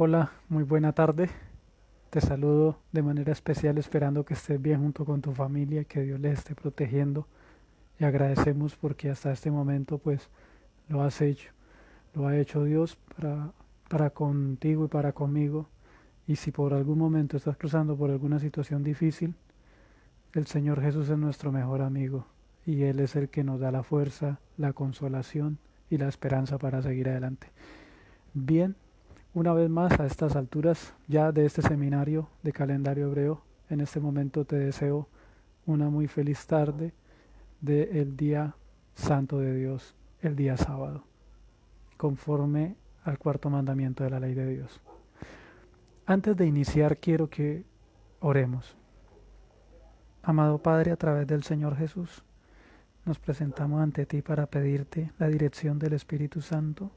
Hola, muy buena tarde. Te saludo de manera especial esperando que estés bien junto con tu familia, que Dios les esté protegiendo y agradecemos porque hasta este momento pues lo has hecho. Lo ha hecho Dios para contigo y para conmigo. Y si por algún momento estás cruzando por alguna situación difícil, el Señor Jesús es nuestro mejor amigo y Él es el que nos da la fuerza, la consolación y la esperanza para seguir adelante. Bien, una vez más, a estas alturas ya de este seminario de calendario hebreo, en este momento te deseo una muy feliz tarde del día santo de Dios, el día sábado, conforme al cuarto mandamiento de la ley de Dios. Antes de iniciar, quiero que oremos. Amado Padre, a través del Señor Jesús, nos presentamos ante ti para pedirte la dirección del Espíritu Santo,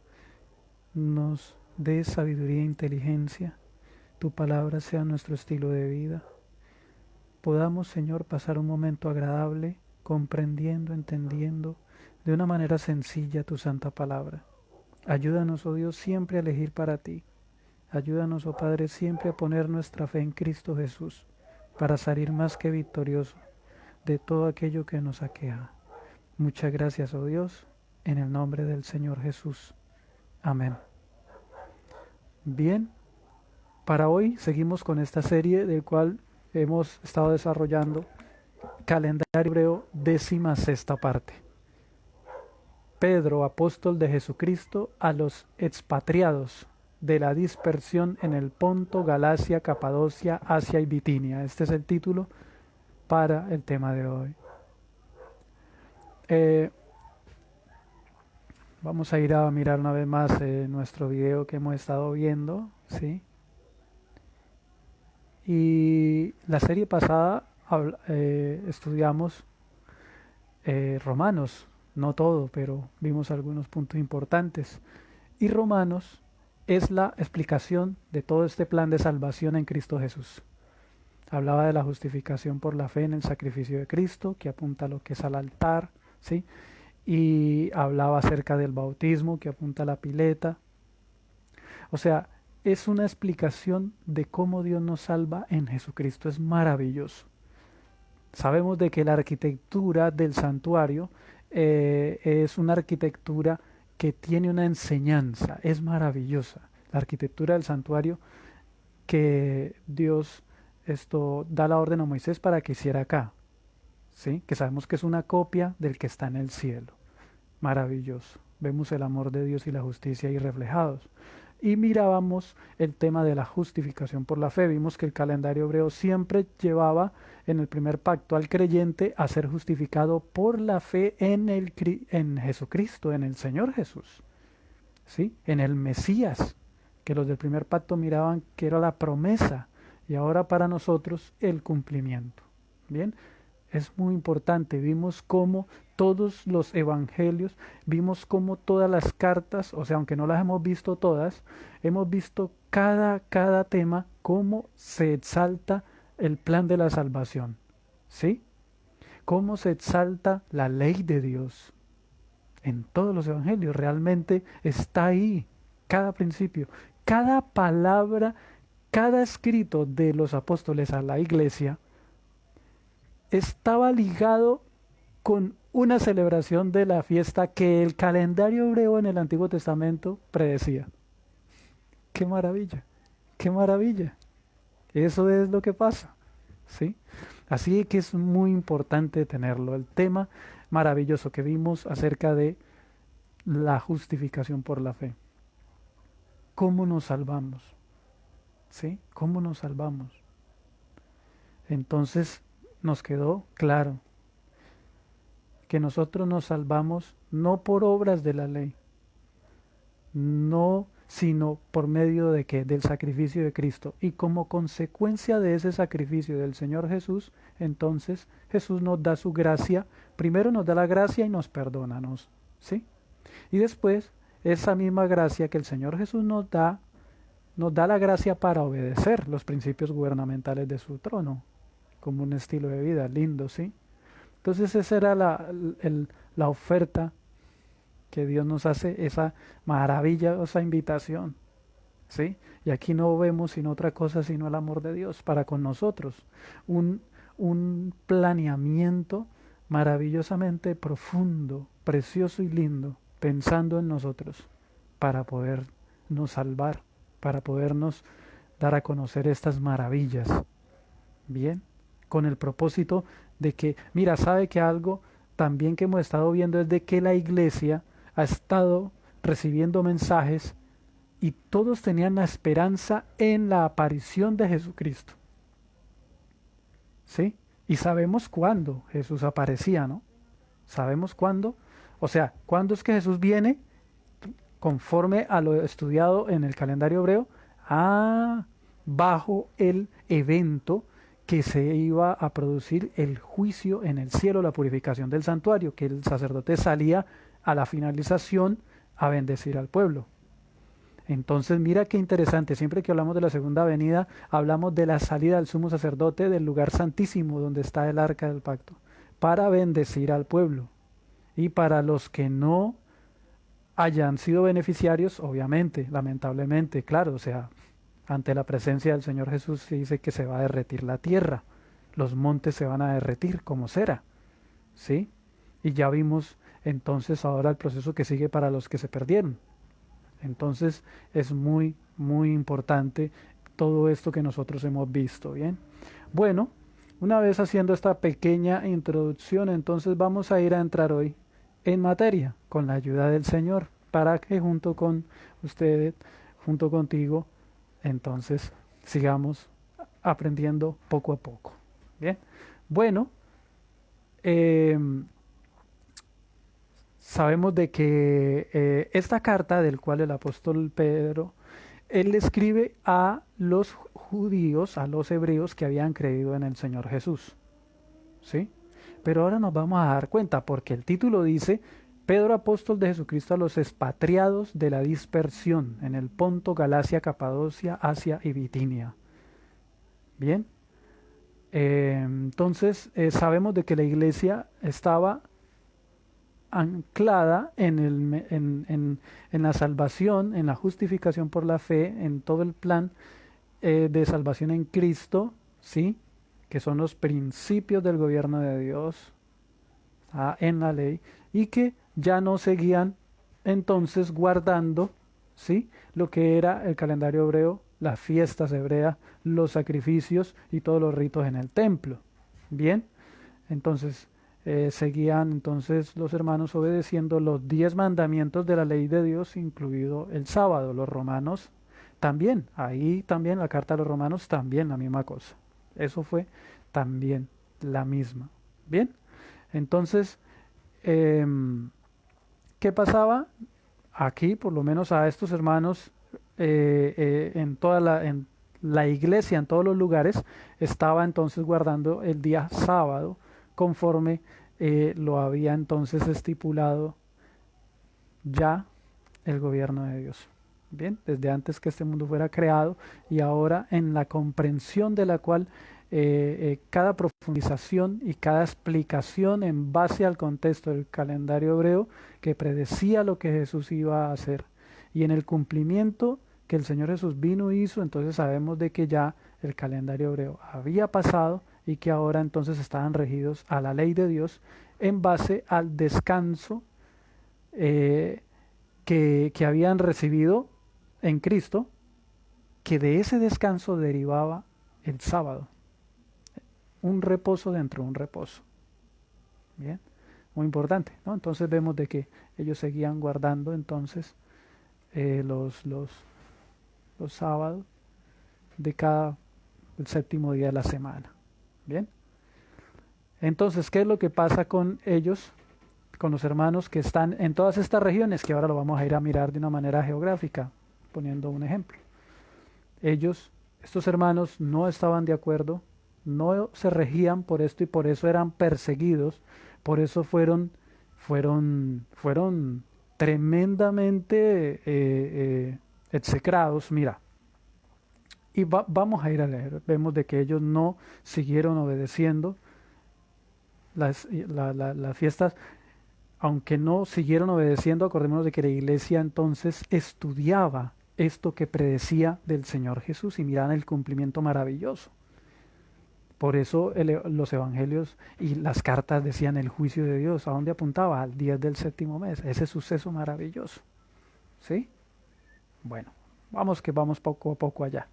nos dé sabiduría e inteligencia, tu palabra sea nuestro estilo de vida. Podamos, Señor, pasar un momento agradable, comprendiendo, entendiendo de una manera sencilla tu santa palabra. Ayúdanos, oh Dios, siempre a elegir para ti. Ayúdanos, oh Padre, siempre a poner nuestra fe en Cristo Jesús, para salir más que victorioso de todo aquello que nos aqueja. Muchas gracias, oh Dios, en el nombre del Señor Jesús. Amén. Bien, para hoy seguimos con esta serie del cual hemos estado desarrollando calendario hebreo, 16ª parte. Pedro, apóstol de Jesucristo, a los expatriados de la dispersión en el Ponto, Galacia, Capadocia, Asia y Bitinia. Este es el título para el tema de hoy. Vamos a ir a mirar una vez más nuestro video que hemos estado viendo, ¿sí? Y la serie pasada estudiamos Romanos, no todo, pero vimos algunos puntos importantes. Y Romanos es la explicación de todo este plan de salvación en Cristo Jesús. Hablaba de la justificación por la fe en el sacrificio de Cristo, que apunta a lo que es al altar, ¿sí? Y hablaba acerca del bautismo, que apunta a la pileta. O sea, es una explicación de cómo Dios nos salva en Jesucristo. Es maravilloso. Sabemos de que la arquitectura del santuario es una arquitectura que tiene una enseñanza, es maravillosa. La arquitectura del santuario que Dios da la orden a Moisés para que hiciera acá, ¿sí? Que sabemos que es una copia del que está en el cielo. Maravilloso. Vemos el amor de Dios y la justicia ahí reflejados. Y mirábamos el tema de la justificación por la fe. Vimos que el calendario hebreo siempre llevaba en el primer pacto al creyente a ser justificado por la fe en Jesucristo, en el Señor Jesús, ¿sí? En el Mesías, que los del primer pacto miraban que era la promesa y ahora para nosotros el cumplimiento. Bien, es muy importante. Vimos cómo todos los evangelios, vimos cómo todas las cartas, o sea, aunque no las hemos visto todas, hemos visto cada tema, cómo se exalta el plan de la salvación, ¿sí? Cómo se exalta la ley de Dios. En todos los evangelios realmente está ahí, cada principio, cada palabra, cada escrito de los apóstoles a la iglesia estaba ligado con una celebración de la fiesta que el calendario hebreo en el Antiguo Testamento predecía. ¡Qué maravilla! ¡Qué maravilla! Eso es lo que pasa, ¿sí? Así que es muy importante tenerlo. El tema maravilloso que vimos acerca de la justificación por la fe. ¿Cómo nos salvamos? ¿Sí? ¿Cómo nos salvamos? Entonces nos quedó claro que nosotros nos salvamos no por obras de la ley, no, sino por medio de qué, del sacrificio de Cristo. Y como consecuencia de ese sacrificio del Señor Jesús, entonces Jesús nos da su gracia, primero nos da la gracia y nos perdona, ¿sí? Y después, esa misma gracia que el Señor Jesús nos da la gracia para obedecer los principios gubernamentales de su trono, como un estilo de vida lindo, ¿sí? Entonces esa era la oferta que Dios nos hace, esa maravillosa invitación, ¿sí? Y aquí no vemos sino otra cosa sino el amor de Dios para con nosotros. Un, un planeamiento maravillosamente profundo, precioso y lindo, pensando en nosotros para podernos salvar, para podernos dar a conocer estas maravillas. Bien, con el propósito de que, mira, sabe que algo también que hemos estado viendo es de que la iglesia ha estado recibiendo mensajes y todos tenían la esperanza en la aparición de Jesucristo. ¿Sí? Y sabemos cuándo Jesús aparecía, ¿no? Sabemos cuándo. O sea, ¿cuándo es que Jesús viene? Conforme a lo estudiado en el calendario hebreo, bajo el evento que se iba a producir el juicio en el cielo, la purificación del santuario, que el sacerdote salía a la finalización a bendecir al pueblo. Entonces mira qué interesante, siempre que hablamos de la segunda venida, hablamos de la salida del sumo sacerdote del lugar santísimo donde está el arca del pacto, para bendecir al pueblo. Y para los que no hayan sido beneficiarios, obviamente, lamentablemente, claro, o sea, ante la presencia del Señor Jesús se dice que se va a derretir la tierra, los montes se van a derretir como cera, ¿sí? Y ya vimos entonces ahora el proceso que sigue para los que se perdieron. Entonces es muy, muy importante todo esto que nosotros hemos visto, ¿bien? Bueno, una vez haciendo esta pequeña introducción, entonces vamos a ir a entrar hoy en materia, con la ayuda del Señor, para que junto con ustedes, junto contigo, entonces sigamos aprendiendo poco a poco. Bien, bueno, eh, sabemos de que esta carta del cual el apóstol Pedro, él escribe a los judíos, a los hebreos que habían creído en el Señor Jesús, ¿sí? Pero ahora nos vamos a dar cuenta, porque el título dice, Pedro apóstol de Jesucristo a los expatriados de la dispersión en el Ponto, Galacia, Capadocia, Asia y Bitinia. Bien, entonces sabemos de que la iglesia estaba anclada en la salvación, en la justificación por la fe, en todo el plan de salvación en Cristo, ¿sí? Que son los principios del gobierno de Dios en la ley, y que ya no seguían entonces guardando, ¿sí? Lo que era el calendario hebreo, las fiestas hebreas, los sacrificios y todos los ritos en el templo. Bien, entonces seguían entonces los hermanos obedeciendo los 10 mandamientos de la ley de Dios, incluido el sábado. Los romanos también, ahí también la carta de los romanos también la misma cosa. Eso fue también la misma. Bien, entonces, ¿qué pasaba? Aquí, por lo menos a estos hermanos, en la iglesia, en todos los lugares, estaba entonces guardando el día sábado, conforme lo había entonces estipulado ya el gobierno de Dios. Bien, desde antes que este mundo fuera creado, y ahora en la comprensión de la cual cada profundización y cada explicación en base al contexto del calendario hebreo que predecía lo que Jesús iba a hacer, y en el cumplimiento que el Señor Jesús vino y hizo, entonces sabemos de que ya el calendario hebreo había pasado y que ahora entonces estaban regidos a la ley de Dios en base al descanso que habían recibido en Cristo, que de ese descanso derivaba el sábado, un reposo dentro de un reposo. Bien, muy importante, ¿no? Entonces vemos de que ellos seguían guardando entonces los sábados de el séptimo día de la semana. Bien, entonces, ¿qué es lo que pasa con ellos, con los hermanos que están en todas estas regiones, que ahora lo vamos a ir a mirar de una manera geográfica, poniendo un ejemplo? Estos hermanos no estaban de acuerdo, no se regían por esto y por eso eran perseguidos, por eso fueron tremendamente execrados. Mira, y vamos a ir a leer, vemos de que ellos no siguieron obedeciendo las fiestas, aunque no siguieron obedeciendo. Acordémonos de que la iglesia entonces estudiaba esto que predecía del Señor Jesús y miraban el cumplimiento maravilloso. Por eso los evangelios y las cartas decían el juicio de Dios. ¿A dónde apuntaba? Al día del séptimo mes, ese suceso maravilloso. ¿Sí? Bueno, vamos poco a poco allá.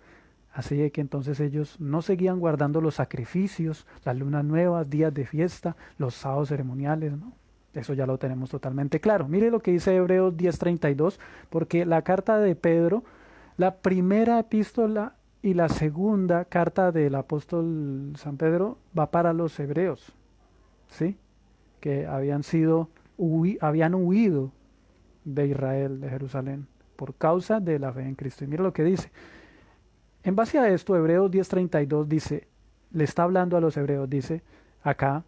Así de que entonces ellos no seguían guardando los sacrificios, las lunas nuevas, días de fiesta, los sábados ceremoniales, ¿no? Eso ya lo tenemos totalmente claro. Mire lo que dice Hebreos 10:32, porque la carta de Pedro, la primera epístola y la segunda carta del apóstol San Pedro va para los hebreos, ¿sí? Que habían huido de Israel, de Jerusalén, por causa de la fe en Cristo. Y mira lo que dice. En base a esto, Hebreos 10:32 dice, le está hablando a los hebreos, dice acá,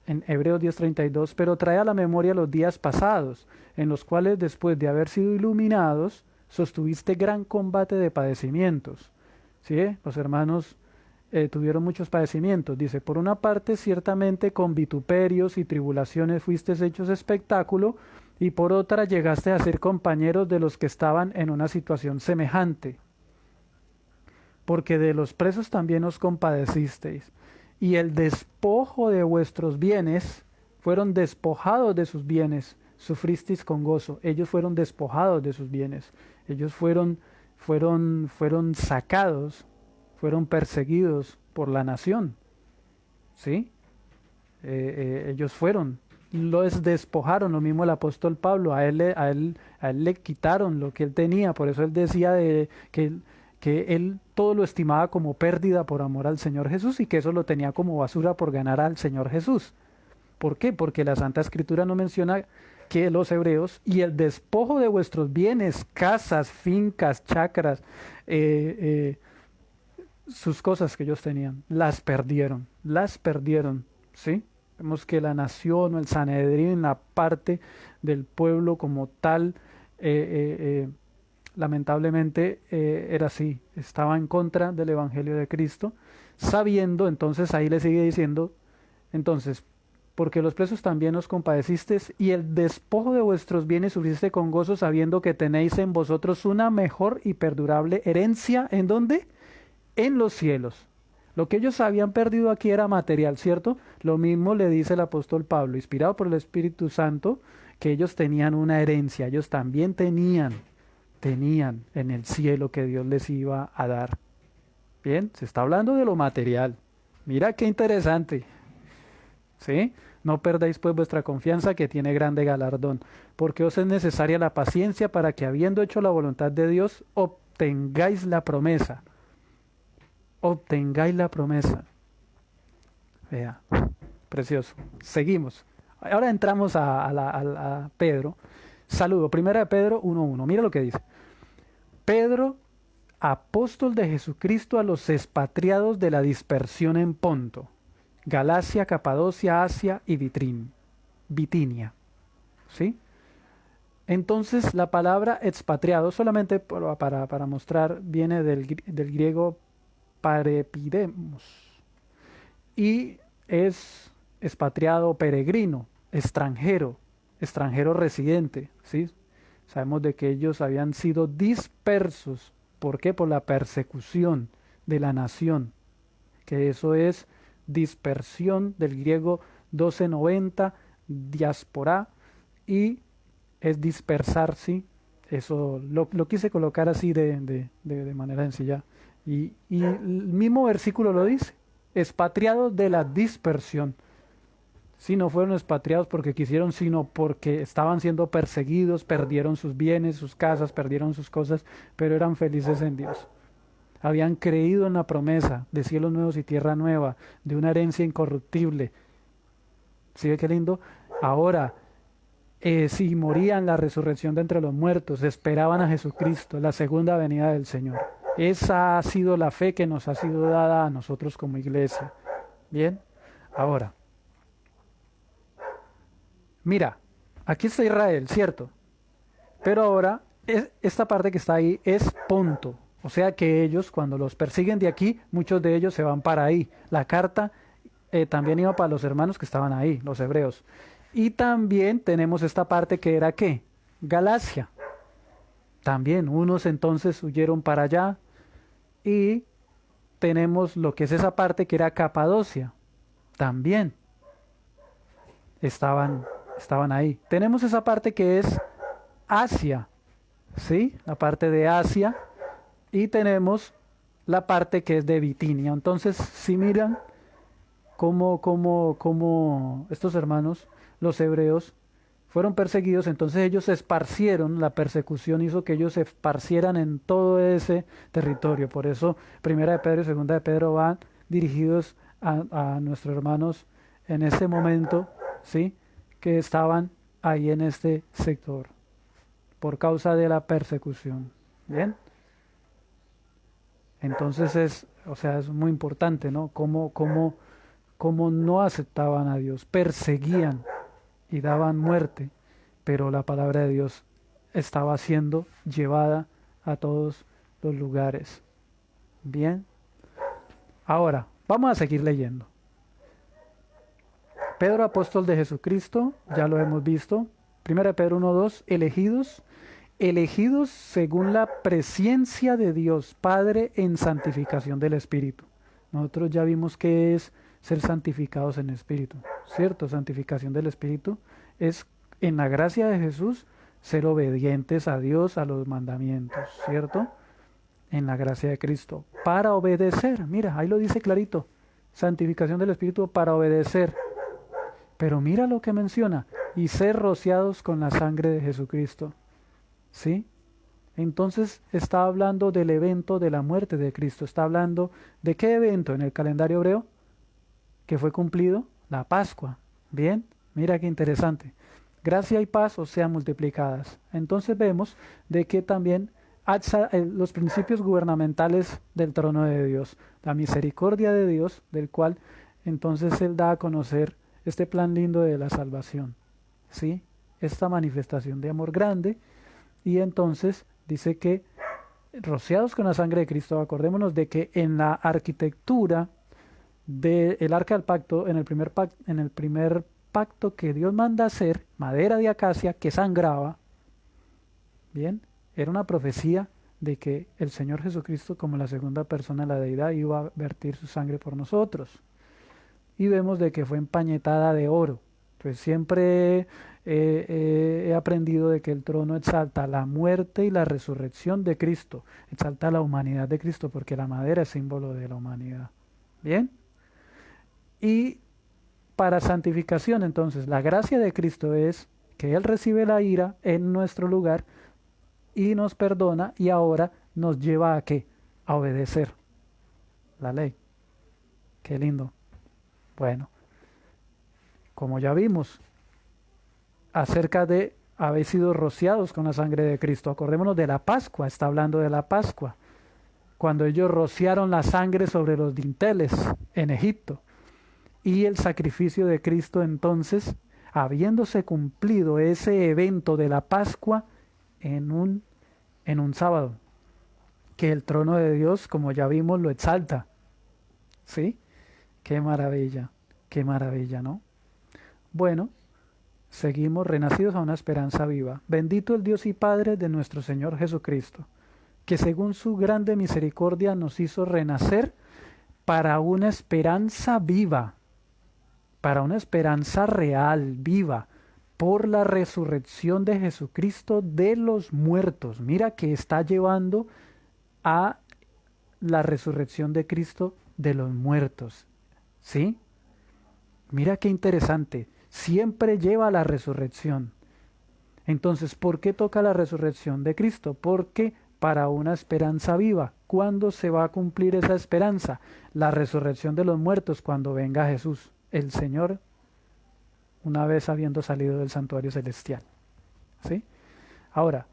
en Hebreos 10:32, pero trae a la memoria los días pasados, en los cuales después de haber sido iluminados, sostuviste gran combate de padecimientos. ¿Sí? Los hermanos tuvieron muchos padecimientos. Dice, por una parte, ciertamente con vituperios y tribulaciones fuiste hechos espectáculo, y por otra llegaste a ser compañeros de los que estaban en una situación semejante. Porque de los presos también os compadecisteis, y el despojo de vuestros bienes, fueron despojados de sus bienes, sufristeis con gozo. Ellos fueron despojados de sus bienes, ellos fueron sacados, fueron perseguidos por la nación, ¿sí? Ellos los despojaron, lo mismo el apóstol Pablo, a él le quitaron lo que él tenía, por eso él decía que él todo lo estimaba como pérdida por amor al Señor Jesús y que eso lo tenía como basura por ganar al Señor Jesús. ¿Por qué? Porque la Santa Escritura no menciona que los hebreos y el despojo de vuestros bienes, casas, fincas, chacras, sus cosas que ellos tenían, las perdieron, ¿sí? Vemos que la nación o el Sanedrín, la parte del pueblo como tal, lamentablemente era así, estaba en contra del Evangelio de Cristo, sabiendo, entonces ahí le sigue diciendo, entonces, porque los presos también os compadecisteis y el despojo de vuestros bienes sufriste con gozo, sabiendo que tenéis en vosotros una mejor y perdurable herencia, ¿en dónde? En los cielos. Lo que ellos habían perdido aquí era material, ¿cierto? Lo mismo le dice el apóstol Pablo, inspirado por el Espíritu Santo, que ellos tenían una herencia, ellos también tenían en el cielo que Dios les iba a dar. Bien, se está hablando de lo material. Mira qué interesante. ¿Sí? No perdáis pues vuestra confianza, que tiene grande galardón, porque os es necesaria la paciencia para que, habiendo hecho la voluntad de Dios, obtengáis la promesa. Obtengáis la promesa. Vea, precioso. Seguimos. Ahora entramos a Pedro. Saludo. Primera de Pedro 1:1. Mira lo que dice. Pedro, apóstol de Jesucristo a los expatriados de la dispersión en Ponto, Galacia, Capadocia, Asia y Bitinia. ¿Sí? Entonces la palabra expatriado, solamente para mostrar, viene del griego parepidemos y es expatriado, peregrino, extranjero residente, ¿sí? Sabemos de que ellos habían sido dispersos. ¿Por qué? Por la persecución de la nación, que eso es dispersión, del griego 1290, diáspora, y es dispersar, ¿sí? Eso lo quise colocar así de manera sencilla. Y el mismo versículo lo dice, expatriados de la dispersión. Sí, no fueron expatriados porque quisieron, sino porque estaban siendo perseguidos, perdieron sus bienes, sus casas, perdieron sus cosas, pero eran felices en Dios. Habían creído en la promesa de cielos nuevos y tierra nueva, de una herencia incorruptible. ¿Sí ve qué lindo? Ahora, si morían, la resurrección de entre los muertos, esperaban a Jesucristo, la segunda venida del Señor. Esa ha sido la fe que nos ha sido dada a nosotros como iglesia. Bien, ahora, mira, aquí está Israel, ¿cierto? Pero ahora, esta parte que está ahí es Ponto. O sea que ellos, cuando los persiguen de aquí, muchos de ellos se van para ahí. La carta también iba para los hermanos que estaban ahí, los hebreos. Y también tenemos esta parte que era ¿qué? Galacia. También unos entonces huyeron para allá y tenemos lo que es esa parte que era Capadocia. También estaban ahí. Tenemos esa parte que es Asia, ¿sí? La parte de Asia. Y tenemos la parte que es de Bitinia. Entonces, si miran cómo estos hermanos, los hebreos, fueron perseguidos, entonces ellos se esparcieron, la persecución hizo que ellos se esparcieran en todo ese territorio. Por eso, Primera de Pedro y Segunda de Pedro van dirigidos a nuestros hermanos en ese momento, ¿sí? Que estaban ahí en este sector, por causa de la persecución. ¿Bien? Entonces es muy importante, ¿no? Cómo no aceptaban a Dios, perseguían y daban muerte, pero la palabra de Dios estaba siendo llevada a todos los lugares. Bien, ahora vamos a seguir leyendo. Pedro, apóstol de Jesucristo, ya lo hemos visto. 1 Pedro 1:2, elegidos según la presencia de Dios Padre en santificación del Espíritu. Nosotros ya vimos que es ser santificados en Espíritu, ¿cierto? Santificación del Espíritu es en la gracia de Jesús ser obedientes a Dios, a los mandamientos, ¿cierto? En la gracia de Cristo, para obedecer, mira, ahí lo dice clarito, santificación del Espíritu para obedecer. Pero mira lo que menciona, y ser rociados con la sangre de Jesucristo, ¿sí? Entonces está hablando del evento de la muerte de Cristo, está hablando de qué evento en el calendario hebreo que fue cumplido, la Pascua. Bien, mira qué interesante. Gracia y paz os sean multiplicadas. Entonces vemos de que también los principios gubernamentales del trono de Dios, la misericordia de Dios, del cual entonces Él da a conocer este plan lindo de la salvación, ¿sí? Esta manifestación de amor grande, y entonces dice que rociados con la sangre de Cristo, acordémonos de que en la arquitectura del arca del pacto, en el primer pacto que Dios manda hacer, madera de acacia que sangraba, bien, era una profecía de que el Señor Jesucristo, como la segunda persona de la deidad, iba a vertir su sangre por nosotros. Y vemos de que fue empañetada de oro. Pues siempre he aprendido de que el trono exalta la muerte y la resurrección de Cristo, exalta la humanidad de Cristo, porque la madera es símbolo de la humanidad. ¿Bien? Y para santificación, entonces, la gracia de Cristo es que Él recibe la ira en nuestro lugar y nos perdona, y ahora nos lleva a ¿qué? A obedecer la ley. Qué lindo. Bueno, como ya vimos, acerca de haber sido rociados con la sangre de Cristo, acordémonos de la Pascua, está hablando de la Pascua, cuando ellos rociaron la sangre sobre los dinteles en Egipto, y el sacrificio de Cristo entonces, habiéndose cumplido ese evento de la Pascua en un sábado, que el trono de Dios, como ya vimos, lo exalta. ¿Sí? Qué maravilla, ¿no? Bueno, seguimos renacidos a una esperanza viva. Bendito el Dios y Padre de nuestro Señor Jesucristo, que según su grande misericordia nos hizo renacer para una esperanza viva, para una esperanza real, viva, por la resurrección de Jesucristo de los muertos. Mira que está llevando a la resurrección de Cristo de los muertos. ¿Sí? Mira qué interesante. Siempre lleva a la resurrección. Entonces, ¿por qué toca la resurrección de Cristo? Porque para una esperanza viva. ¿Cuándo se va a cumplir esa esperanza? La resurrección de los muertos, cuando venga Jesús, el Señor, una vez habiendo salido del santuario celestial. ¿Sí? Ahora,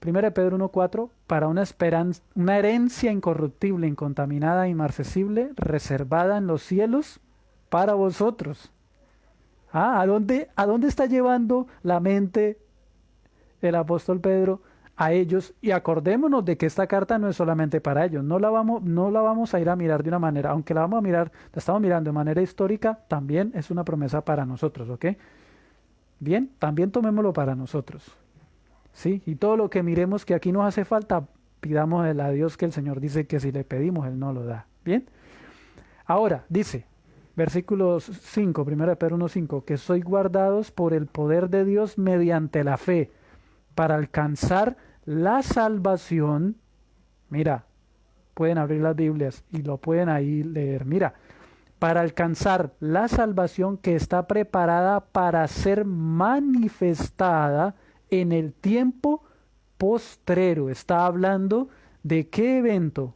1 Pedro 1:4, para una esperanza, una herencia incorruptible, incontaminada, inmarcesible, reservada en los cielos para vosotros. ¿A dónde está llevando la mente el apóstol Pedro? A ellos. Y acordémonos de que esta carta no es solamente para ellos. No la vamos a ir a mirar de una manera, aunque la vamos a mirar, la estamos mirando de manera histórica, también es una promesa para nosotros, ¿ok? Bien, también tomémoslo para nosotros. ¿sí? Y todo lo que miremos que aquí nos hace falta, pidámosle a Dios, que el Señor dice que si le pedimos, Él no lo da. ¿Bien? Ahora, dice, versículos 5, 1 Pedro 1:5, que sois guardados por el poder de Dios mediante la fe, para alcanzar la salvación. Mira, pueden abrir las Biblias y lo pueden ahí leer. Mira, para alcanzar la salvación que está preparada para ser manifestada en el tiempo postrero. Está hablando de qué evento,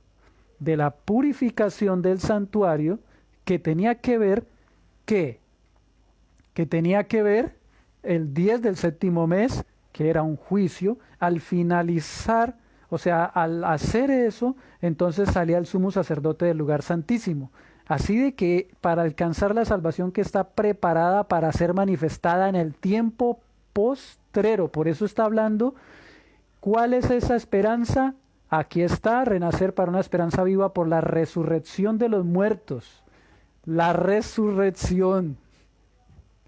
de la purificación del santuario, que tenía que ver ¿qué? Que tenía que ver el 10 del séptimo mes, que era un juicio. Al finalizar, o sea, al hacer eso, entonces salía el sumo sacerdote del lugar santísimo. Así de que para alcanzar la salvación que está preparada para ser manifestada en el tiempo postrero, por eso está hablando, ¿cuál es esa esperanza? Aquí está, renacer para una esperanza viva por la resurrección de los muertos. La resurrección.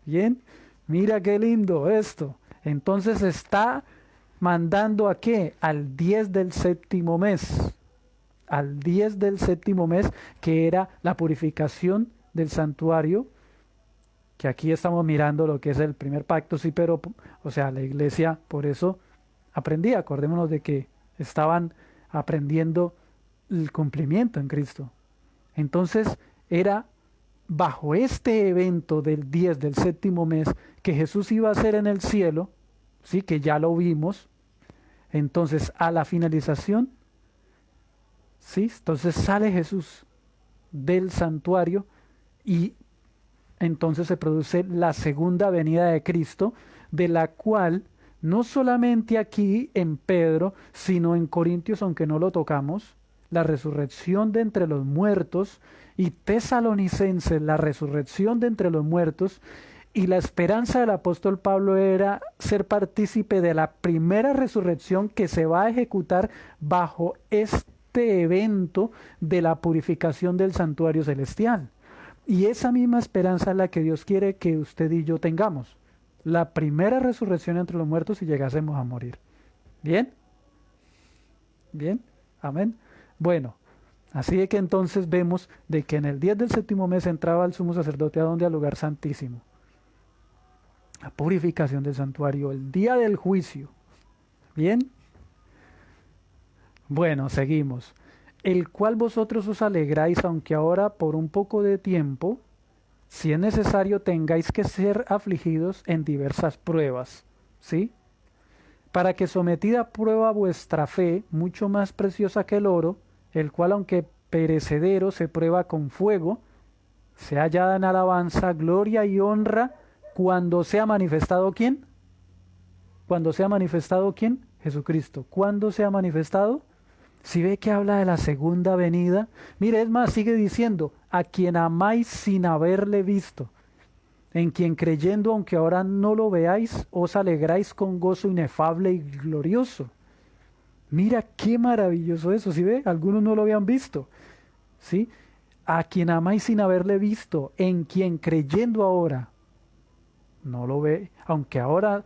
Bien, mira qué lindo esto. Entonces está mandando ¿a qué? Al 10 del séptimo mes. Al 10 del séptimo mes, que era la purificación del santuario, que aquí estamos mirando lo que es el primer pacto, sí, pero, o sea, la iglesia por eso aprendía. Acordémonos de que estaban aprendiendo el cumplimiento en Cristo. Entonces era bajo este evento del 10 del séptimo mes que Jesús iba a hacer en el cielo, sí, que ya lo vimos. Entonces a la finalización, sí, entonces sale Jesús del santuario y entonces se produce la segunda venida de Cristo, de la cual no solamente aquí en Pedro, sino en Corintios, aunque no lo tocamos, la resurrección de entre los muertos, y Tesalonicenses, la resurrección de entre los muertos, y la esperanza del apóstol Pablo era ser partícipe de la primera resurrección que se va a ejecutar bajo este evento de la purificación del santuario celestial. Y esa misma esperanza es la que Dios quiere que usted y yo tengamos. La primera resurrección entre los muertos si llegásemos a morir. ¿Bien? ¿Bien? Amén. Bueno, así de que entonces vemos de que en el 10 del séptimo mes entraba el sumo sacerdote a donde, al lugar santísimo. La purificación del santuario, el día del juicio. ¿Bien? Bueno, seguimos. El cual vosotros os alegráis, aunque ahora por un poco de tiempo, si es necesario, tengáis que ser afligidos en diversas pruebas, ¿sí? Para que sometida a prueba vuestra fe, mucho más preciosa que el oro, el cual aunque perecedero se prueba con fuego, sea hallada en alabanza, gloria y honra, cuando sea manifestado ¿quién? Cuando sea manifestado ¿quién? Jesucristo. ¿Cuándo sea manifestado? Si ve que habla de la segunda venida, mire, es más, sigue diciendo, a quien amáis sin haberle visto, en quien creyendo, aunque ahora no lo veáis, os alegráis con gozo inefable y glorioso. Mira qué maravilloso eso, ¿sí ve? Algunos no lo habían visto, ¿sí? A quien amáis sin haberle visto, en quien creyendo ahora no lo ve, aunque ahora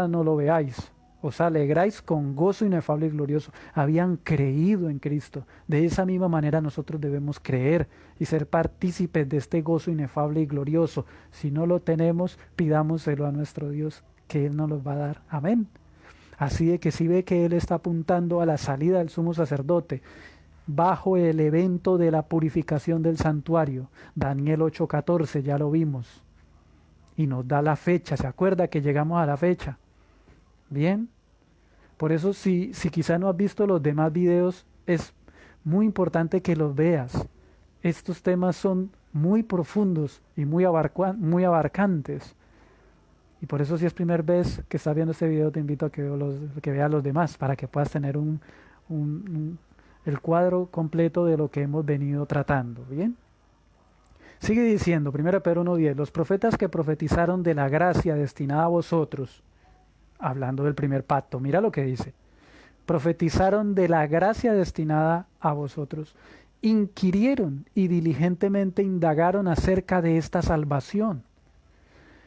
no lo veáis, os alegráis con gozo inefable y glorioso. Habían creído en Cristo. De esa misma manera nosotros debemos creer y ser partícipes de este gozo inefable y glorioso. Si no lo tenemos, pidámoselo a nuestro Dios, que Él nos lo va a dar. Amén. Así de que si ve que Él está apuntando a la salida del sumo sacerdote, bajo el evento de la purificación del santuario, Daniel 8:14, ya lo vimos. Y nos da la fecha, ¿se acuerda que llegamos a la fecha? Bien, por eso si quizá no has visto los demás videos, es muy importante que los veas. Estos temas son muy profundos y muy abarcantes. Y por eso si es primera vez que estás viendo este video, te invito a que veas los demás, para que puedas tener el cuadro completo de lo que hemos venido tratando. Bien. Sigue diciendo, 1 Pedro 1:10, los profetas que profetizaron de la gracia destinada a vosotros, hablando del primer pacto, mira lo que dice, profetizaron de la gracia destinada a vosotros, inquirieron y diligentemente indagaron acerca de esta salvación,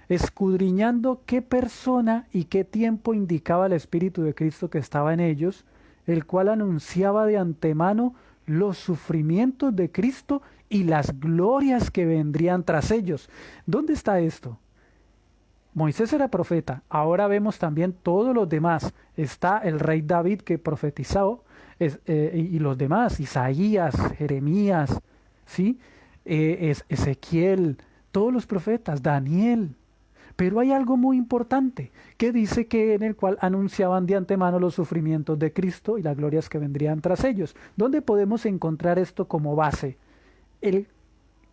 escudriñando qué persona y qué tiempo indicaba el Espíritu de Cristo que estaba en ellos, el cual anunciaba de antemano los sufrimientos de Cristo y las glorias que vendrían tras ellos. ¿Dónde está esto? Moisés era profeta, ahora vemos también todos los demás. Está el rey David que profetizó, y los demás, Isaías, Jeremías, ¿sí? Ezequiel, todos los profetas, Daniel. Pero hay algo muy importante que dice que en el cual anunciaban de antemano los sufrimientos de Cristo y las glorias que vendrían tras ellos. ¿Dónde podemos encontrar esto como base? El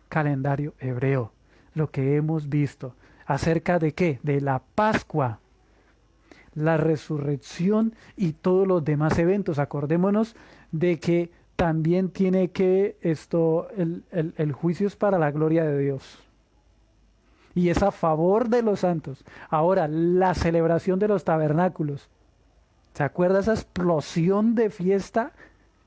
calendario hebreo, lo que hemos visto. ¿Acerca de qué? De la Pascua, la resurrección y todos los demás eventos. Acordémonos de que también tiene que el juicio es para la gloria de Dios. Y es a favor de los santos. Ahora, la celebración de los tabernáculos. ¿Se acuerda esa explosión de fiesta?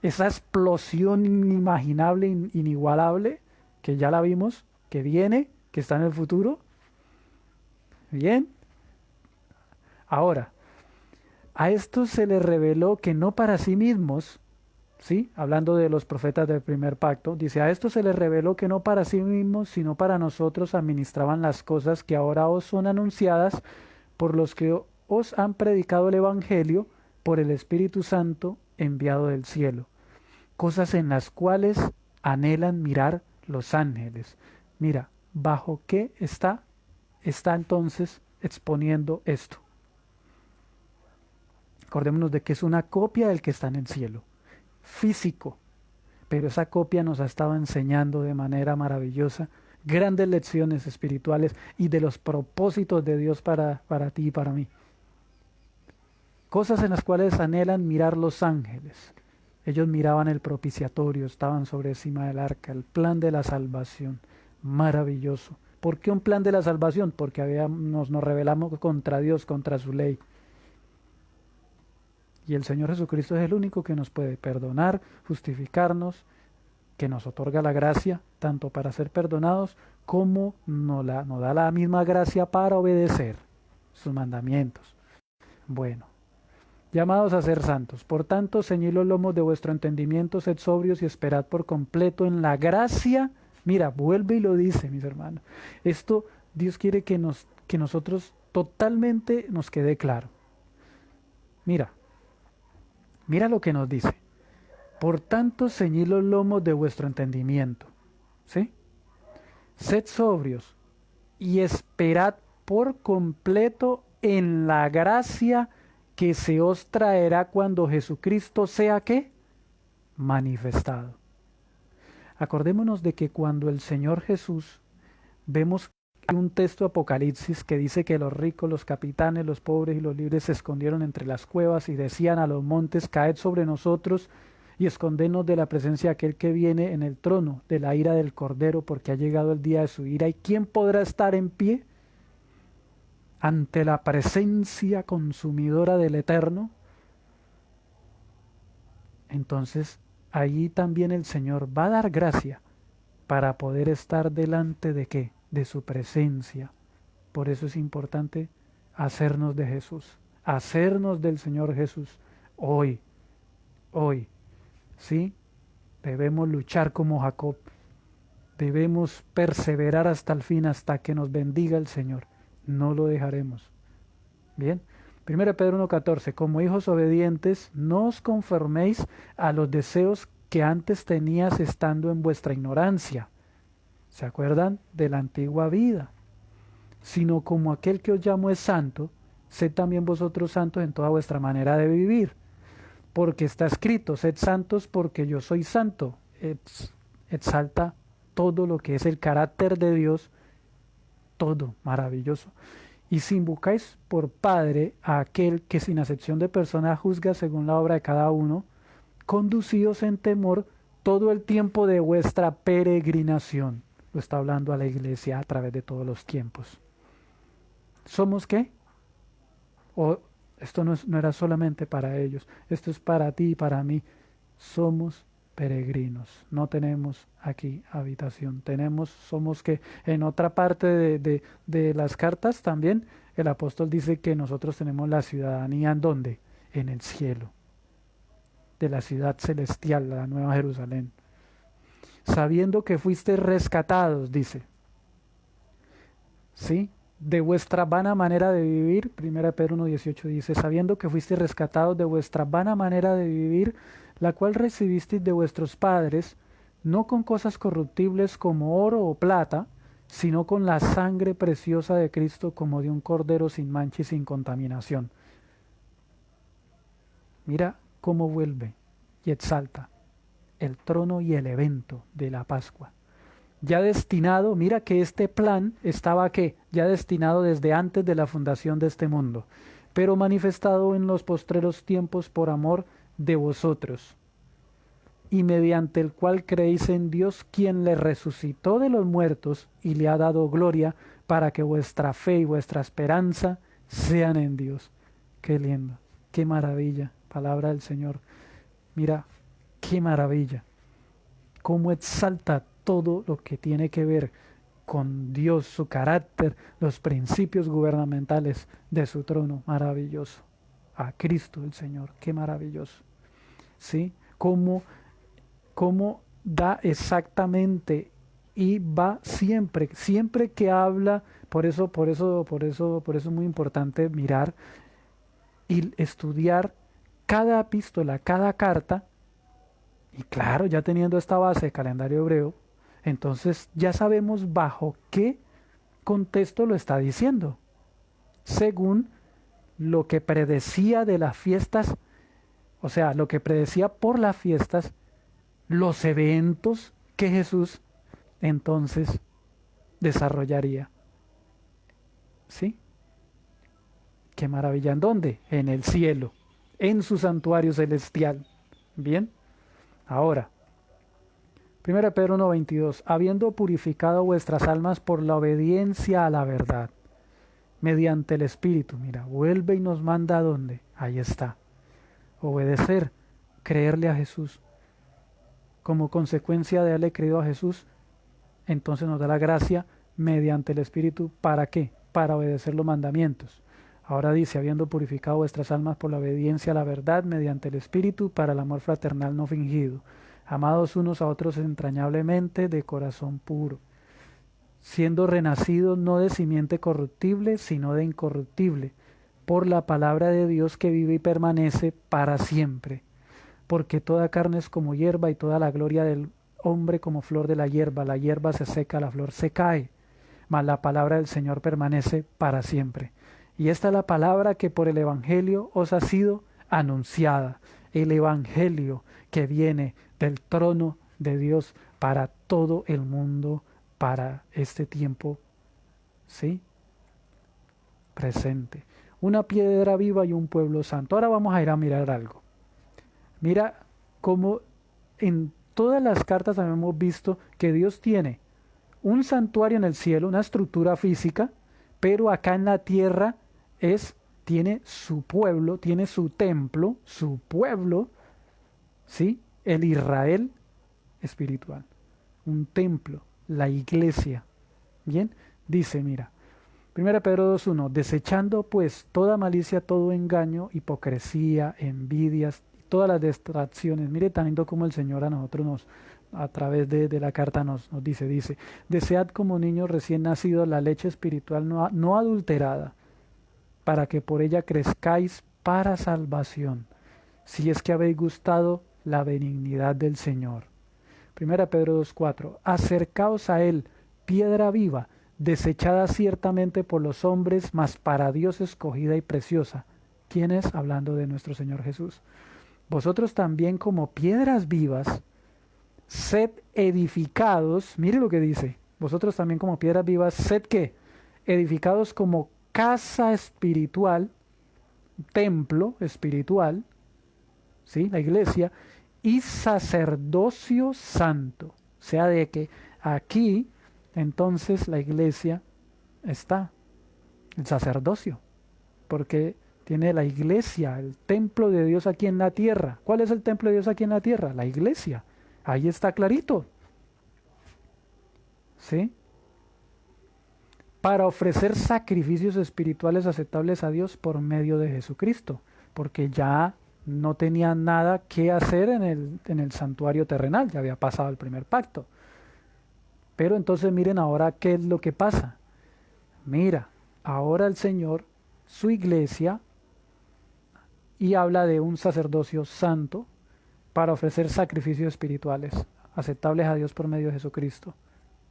Esa explosión inimaginable, inigualable, que ya la vimos, que viene, que está en el futuro. Bien. Ahora, a estos se les reveló que no para sí mismos, ¿sí? Hablando de los profetas del primer pacto, dice, a estos se les reveló que no para sí mismos, sino para nosotros administraban las cosas que ahora os son anunciadas por los que os han predicado el Evangelio por el Espíritu Santo enviado del cielo, cosas en las cuales anhelan mirar los ángeles. Mira, ¿bajo qué está entonces exponiendo esto? Acordémonos de que es una copia del que está en el cielo, físico, pero esa copia nos ha estado enseñando de manera maravillosa grandes lecciones espirituales y de los propósitos de Dios para ti y para mí. Cosas en las cuales anhelan mirar los ángeles. Ellos miraban el propiciatorio, estaban sobre encima del arca, el plan de la salvación, maravilloso. ¿Por qué un plan de la salvación? Porque nos rebelamos contra Dios, contra su ley. Y el Señor Jesucristo es el único que nos puede perdonar, justificarnos, que nos otorga la gracia, tanto para ser perdonados, como nos da la misma gracia para obedecer sus mandamientos. Bueno, llamados a ser santos. Por tanto, ceñid los lomos de vuestro entendimiento, sed sobrios y esperad por completo en la gracia. Mira, vuelve y lo dice, mis hermanos. Esto Dios quiere que nosotros totalmente nos quede claro. Mira lo que nos dice. Por tanto, ceñid los lomos de vuestro entendimiento. ¿Sí? Sed sobrios y esperad por completo en la gracia que se os traerá cuando Jesucristo sea ¿qué? Manifestado. Acordémonos de que cuando el Señor Jesús, vemos un texto de Apocalipsis que dice que los ricos, los capitanes, los pobres y los libres se escondieron entre las cuevas y decían a los montes, caed sobre nosotros y escondenos de la presencia de aquel que viene en el trono, de la ira del Cordero, porque ha llegado el día de su ira. ¿Y quién podrá estar en pie ante la presencia consumidora del Eterno? Entonces, ahí también el Señor va a dar gracia para poder estar delante de ¿qué? De su presencia. Por eso es importante hacernos de Jesús, hacernos del Señor Jesús hoy, ¿sí? Debemos luchar como Jacob, debemos perseverar hasta el fin, hasta que nos bendiga el Señor, no lo dejaremos. Bien, 1 Pedro 1:14, como hijos obedientes, no os conforméis a los deseos que antes tenías estando en vuestra ignorancia. ¿Se acuerdan de la antigua vida? Sino como aquel que os llamó es santo, sed también vosotros santos en toda vuestra manera de vivir. Porque está escrito, sed santos porque yo soy santo. Exalta todo lo que es el carácter de Dios, todo maravilloso. Y si invocáis por Padre a aquel que sin acepción de persona juzga según la obra de cada uno, conducíos en temor todo el tiempo de vuestra peregrinación. Lo está hablando a la iglesia a través de todos los tiempos. ¿Somos qué? Esto no era solamente para ellos, esto es para ti y para mí. Somos peregrinos, no tenemos aquí habitación, somos que en otra parte de las cartas también el apóstol dice que nosotros tenemos la ciudadanía ¿en dónde? En el cielo, de la ciudad celestial, la Nueva Jerusalén. Sabiendo que fuiste rescatados, dice, ¿sí? De vuestra vana manera de vivir, 1 Pedro 1:18 dice, sabiendo que fuiste rescatados de vuestra vana manera de vivir, la cual recibisteis de vuestros padres, no con cosas corruptibles como oro o plata, sino con la sangre preciosa de Cristo como de un cordero sin mancha y sin contaminación. Mira cómo vuelve y exalta el trono y el evento de la Pascua. Ya destinado, mira que este plan estaba ¿qué? Ya destinado desde antes de la fundación de este mundo, pero manifestado en los postreros tiempos por amor de vosotros, y mediante el cual creéis en Dios, quien le resucitó de los muertos y le ha dado gloria, para que vuestra fe y vuestra esperanza sean en Dios. Qué lindo, qué maravilla, palabra del Señor. Mira, qué maravilla, cómo exalta todo lo que tiene que ver con Dios, su carácter, los principios gubernamentales de su trono. Maravilloso. A Cristo el Señor, qué maravilloso. ¿Sí? Cómo da exactamente y va siempre que habla, por eso es muy importante mirar y estudiar cada epístola, cada carta. Y claro, ya teniendo esta base de calendario hebreo, entonces ya sabemos bajo qué contexto lo está diciendo, según lo que predecía de las fiestas, o sea, lo que predecía por las fiestas, los eventos que Jesús entonces desarrollaría. ¿Sí? Qué maravilla. ¿En dónde? En el cielo, en su santuario celestial. Bien. Ahora, 1 Pedro 1:22, habiendo purificado vuestras almas por la obediencia a la verdad, mediante el Espíritu. Mira, vuelve y nos manda a dónde. Ahí está. Obedecer, creerle a Jesús. Como consecuencia de haberle creído a Jesús, entonces nos da la gracia mediante el Espíritu. ¿Para qué? Para obedecer los mandamientos. Ahora dice, habiendo purificado vuestras almas por la obediencia a la verdad mediante el Espíritu, para el amor fraternal no fingido, amados unos a otros entrañablemente de corazón puro, siendo renacidos no de simiente corruptible, sino de incorruptible, por la palabra de Dios que vive y permanece para siempre. Porque toda carne es como hierba y toda la gloria del hombre como flor de la hierba se seca, la flor se cae, mas la palabra del Señor permanece para siempre. Y esta es la palabra que por el Evangelio os ha sido anunciada, el Evangelio que viene del trono de Dios para todo el mundo, para este tiempo, ¿sí? Presente. Una piedra viva y un pueblo santo. Ahora vamos a ir a mirar algo. Mira cómo en todas las cartas hemos visto que Dios tiene un santuario en el cielo, una estructura física, pero acá en la tierra tiene su pueblo, tiene su templo, su pueblo, ¿sí? El Israel espiritual, un templo, la iglesia. Bien, dice, mira, 1 Pedro 2:1, desechando pues toda malicia, todo engaño, hipocresía, envidias, todas las distracciones. Mire tan lindo como el Señor a nosotros a través de la carta nos dice, desead como niños recién nacidos la leche espiritual no adulterada, para que por ella crezcáis para salvación, si es que habéis gustado la benignidad del Señor. 1 Pedro 2:4, acercaos a él, piedra viva, desechada ciertamente por los hombres, mas para Dios escogida y preciosa. ¿Quién es? Hablando de nuestro Señor Jesús. Vosotros también como piedras vivas, sed edificados, mire lo que dice, vosotros también como piedras vivas, sed ¿qué? Edificados como casa espiritual, templo espiritual, ¿sí? La iglesia, y sacerdocio santo. O sea, de que aquí, entonces, la iglesia está, el sacerdocio, porque tiene la iglesia, el templo de Dios aquí en la tierra. ¿Cuál es el templo de Dios aquí en la tierra? La iglesia. Ahí está clarito. ¿Sí? Para ofrecer sacrificios espirituales aceptables a Dios por medio de Jesucristo, porque ya no tenía nada que hacer en el santuario terrenal, ya había pasado el primer pacto. Pero entonces miren ahora qué es lo que pasa. Mira, ahora el Señor, su iglesia, y habla de un sacerdocio santo para ofrecer sacrificios espirituales aceptables a Dios por medio de Jesucristo.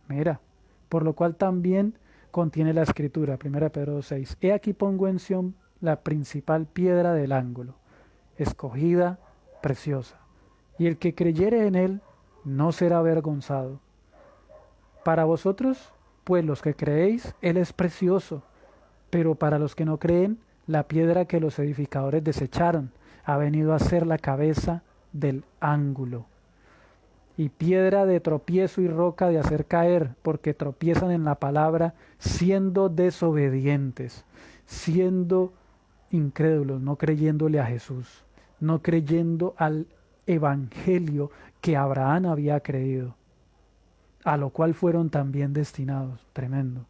Mira, por lo cual también contiene la escritura, 1 Pedro 6. He aquí pongo en Sión la principal piedra del ángulo, escogida, preciosa, y el que creyere en él no será avergonzado. Para vosotros, pues los que creéis, él es precioso, pero para los que no creen, la piedra que los edificadores desecharon ha venido a ser la cabeza del ángulo, y piedra de tropiezo y roca de hacer caer, porque tropiezan en la palabra, siendo desobedientes, siendo incrédulos, no creyéndole a Jesús, no creyendo al evangelio que Abraham había creído, a lo cual fueron también destinados. Tremendo.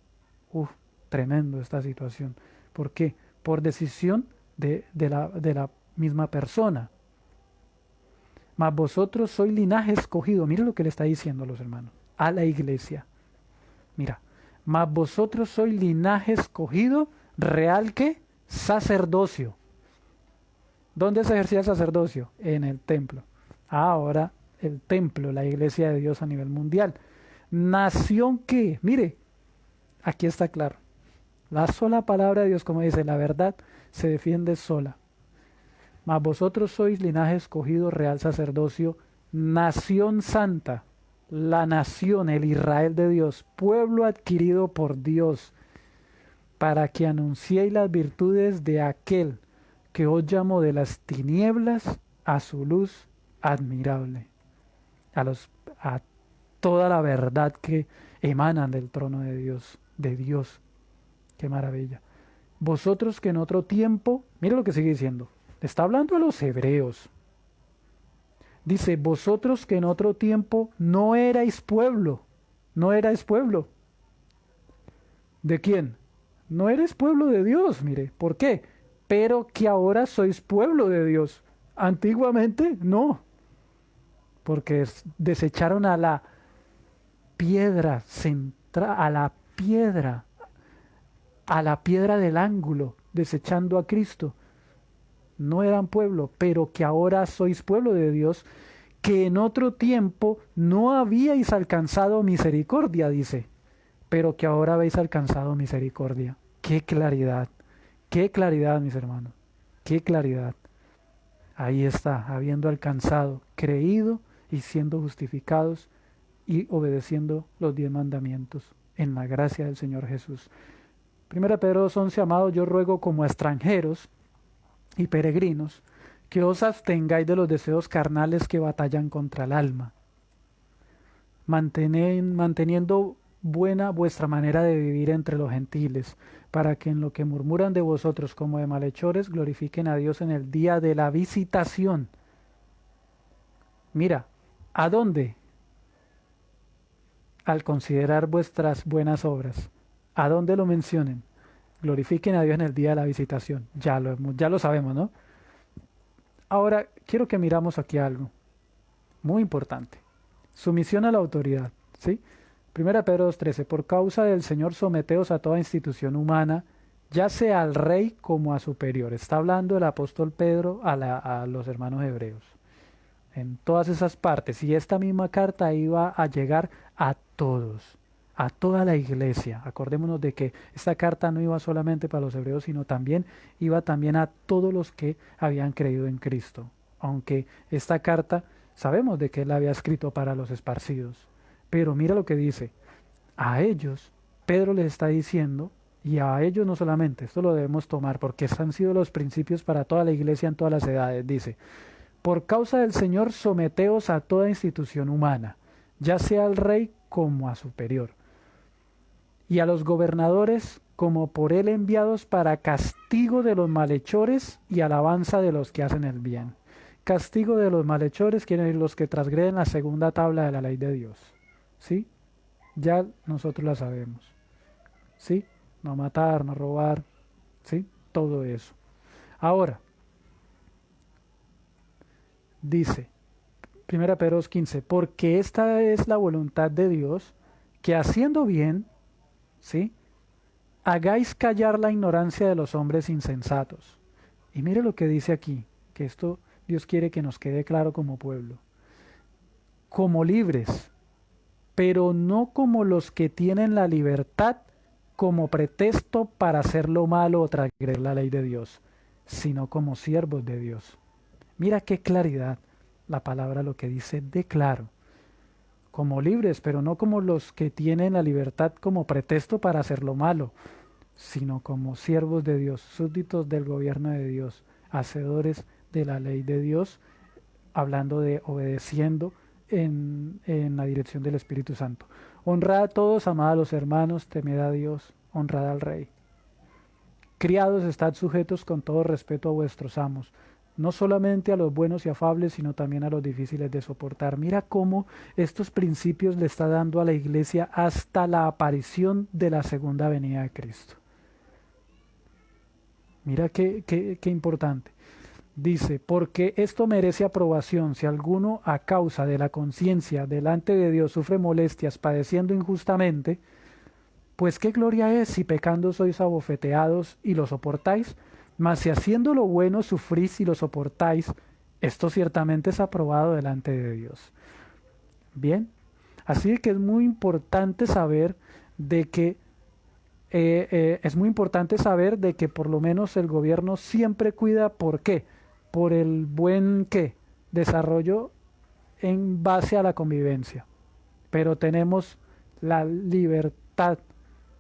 Tremendo esta situación. ¿Por qué? Por decisión de la misma persona. Mas vosotros sois linaje escogido. Mira lo que le está diciendo a los hermanos, a la iglesia. Mira, mas vosotros sois linaje escogido, real que sacerdocio. ¿Dónde se ejercía el sacerdocio? En el templo. Ahora el templo, la iglesia de Dios a nivel mundial. Nación que, mire, aquí está claro. La sola palabra de Dios, como dice, la verdad se defiende sola. Mas vosotros sois linaje escogido, real sacerdocio, nación santa, la nación, el Israel de Dios, pueblo adquirido por Dios, para que anunciéis las virtudes de aquel que os llamó de las tinieblas a su luz admirable, a toda la verdad que emanan del trono de Dios. Qué maravilla. Vosotros que en otro tiempo, mira lo que sigue diciendo, está hablando a los hebreos. Dice, vosotros que en otro tiempo no erais pueblo. ¿De quién? No eres pueblo de Dios, mire. ¿Por qué? Pero que ahora sois pueblo de Dios. Antiguamente no. Porque desecharon a la piedra a la piedra del ángulo, desechando a Cristo. No eran pueblo, pero que ahora sois pueblo de Dios, que en otro tiempo no habíais alcanzado misericordia, dice, pero que ahora habéis alcanzado misericordia. ¡Qué claridad! ¡Qué claridad, mis hermanos! ¡Qué claridad! Ahí está, habiendo alcanzado, creído y siendo justificados y obedeciendo los 10 mandamientos en la gracia del Señor Jesús. 1 Pedro 2:11, amados, yo ruego como extranjeros y peregrinos que os abstengáis de los deseos carnales que batallan contra el alma, manteniendo buena vuestra manera de vivir entre los gentiles, para que en lo que murmuran de vosotros como de malhechores glorifiquen a Dios en el día de la visitación. Mira, ¿a dónde? Al considerar vuestras buenas obras. ¿A dónde lo mencionen? Glorifiquen a Dios en el día de la visitación. Ya lo sabemos, ¿no? Ahora, quiero que miramos aquí algo muy importante. Sumisión a la autoridad, ¿sí? 1 Pedro 2:13, por causa del Señor someteos a toda institución humana, ya sea al rey como a superior. Está hablando el apóstol Pedro a los hermanos hebreos. En todas esas partes. Y esta misma carta iba a llegar a todos, a toda la iglesia. Acordémonos de que esta carta no iba solamente para los hebreos, sino también iba también a todos los que habían creído en Cristo. Aunque esta carta sabemos de que él la había escrito para los esparcidos. Pero mira lo que dice. A ellos, Pedro les está diciendo, y a ellos no solamente, esto lo debemos tomar porque estos han sido los principios para toda la iglesia en todas las edades. Dice, por causa del Señor someteos a toda institución humana, ya sea al rey como a superior, y a los gobernadores como por él enviados para castigo de los malhechores y alabanza de los que hacen el bien. castigo de los malhechores, quienes los que transgreden la segunda tabla de la ley de Dios. ¿Sí? Ya nosotros la sabemos. ¿Sí? No matar, no robar, ¿sí? Todo eso. Ahora, dice, 1 Pedro 2:15, porque esta es la voluntad de Dios, que haciendo bien, ¿sí? Hagáis callar la ignorancia de los hombres insensatos. Y mire lo que dice aquí, que esto Dios quiere que nos quede claro como pueblo. Como libres, pero no como los que tienen la libertad como pretexto para hacer lo malo o transgredir la ley de Dios, sino como siervos de Dios. Mira qué claridad la palabra lo que dice de claro. Como libres, pero no como los que tienen la libertad como pretexto para hacer lo malo, sino como siervos de Dios, súbditos del gobierno de Dios, hacedores de la ley de Dios, hablando de obedeciendo en la dirección del Espíritu Santo. Honrad a todos, amad a los hermanos, temed a Dios, honrad al Rey. Criados, estad sujetos con todo respeto a vuestros amos, no solamente a los buenos y afables, sino también a los difíciles de soportar. Mira cómo estos principios le está dando a la iglesia hasta la aparición de la segunda venida de Cristo. Mira qué importante. Dice, porque esto merece aprobación si alguno a causa de la conciencia delante de Dios sufre molestias padeciendo injustamente, pues qué gloria es si pecando sois abofeteados y lo soportáis, mas si haciendo lo bueno sufrís y lo soportáis, esto ciertamente es aprobado delante de Dios. Bien, así que es muy importante saber de que por lo menos el gobierno siempre cuida. ¿Por qué? Por el buen ¿qué? Desarrollo en base a la convivencia. Pero tenemos la libertad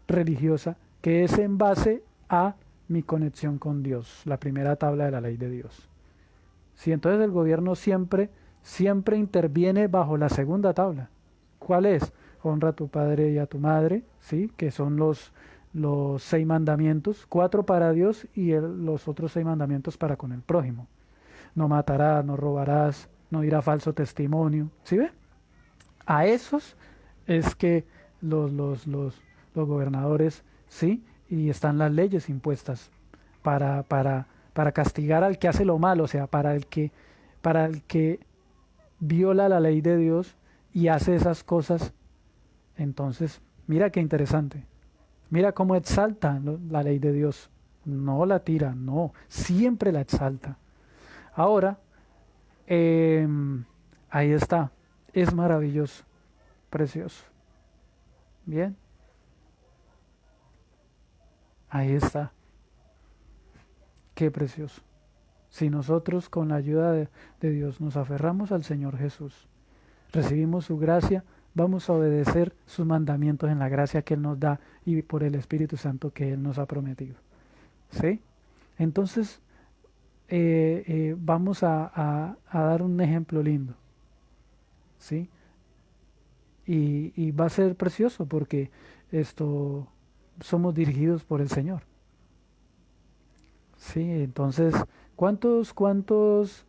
religiosa que es en base a mi conexión con Dios, la primera tabla de la ley de Dios. Sí, entonces el gobierno siempre interviene bajo la segunda tabla. ¿Cuál es? Honra a tu padre y a tu madre, ¿sí? Que son los 6 mandamientos, 4 para Dios y los otros 6 mandamientos para con el prójimo. No matarás, no robarás, no dirás falso testimonio. ¿Sí ve? A esos es que los gobernadores, ¿sí? Y están las leyes impuestas para castigar al que hace lo malo, o sea, para el que viola la ley de Dios y hace esas cosas. Entonces, mira qué interesante. Mira cómo exalta la ley de Dios. No la tira, no, siempre la exalta. Ahora, ahí está. Es maravilloso, precioso. Bien, ahí está. Qué precioso. Si nosotros con la ayuda de Dios nos aferramos al Señor Jesús, recibimos su gracia, vamos a obedecer sus mandamientos en la gracia que Él nos da y por el Espíritu Santo que Él nos ha prometido. ¿Sí? Entonces, vamos a dar un ejemplo lindo. ¿Sí? Y va a ser precioso porque somos dirigidos por el Señor. Sí, entonces, ¿cuántos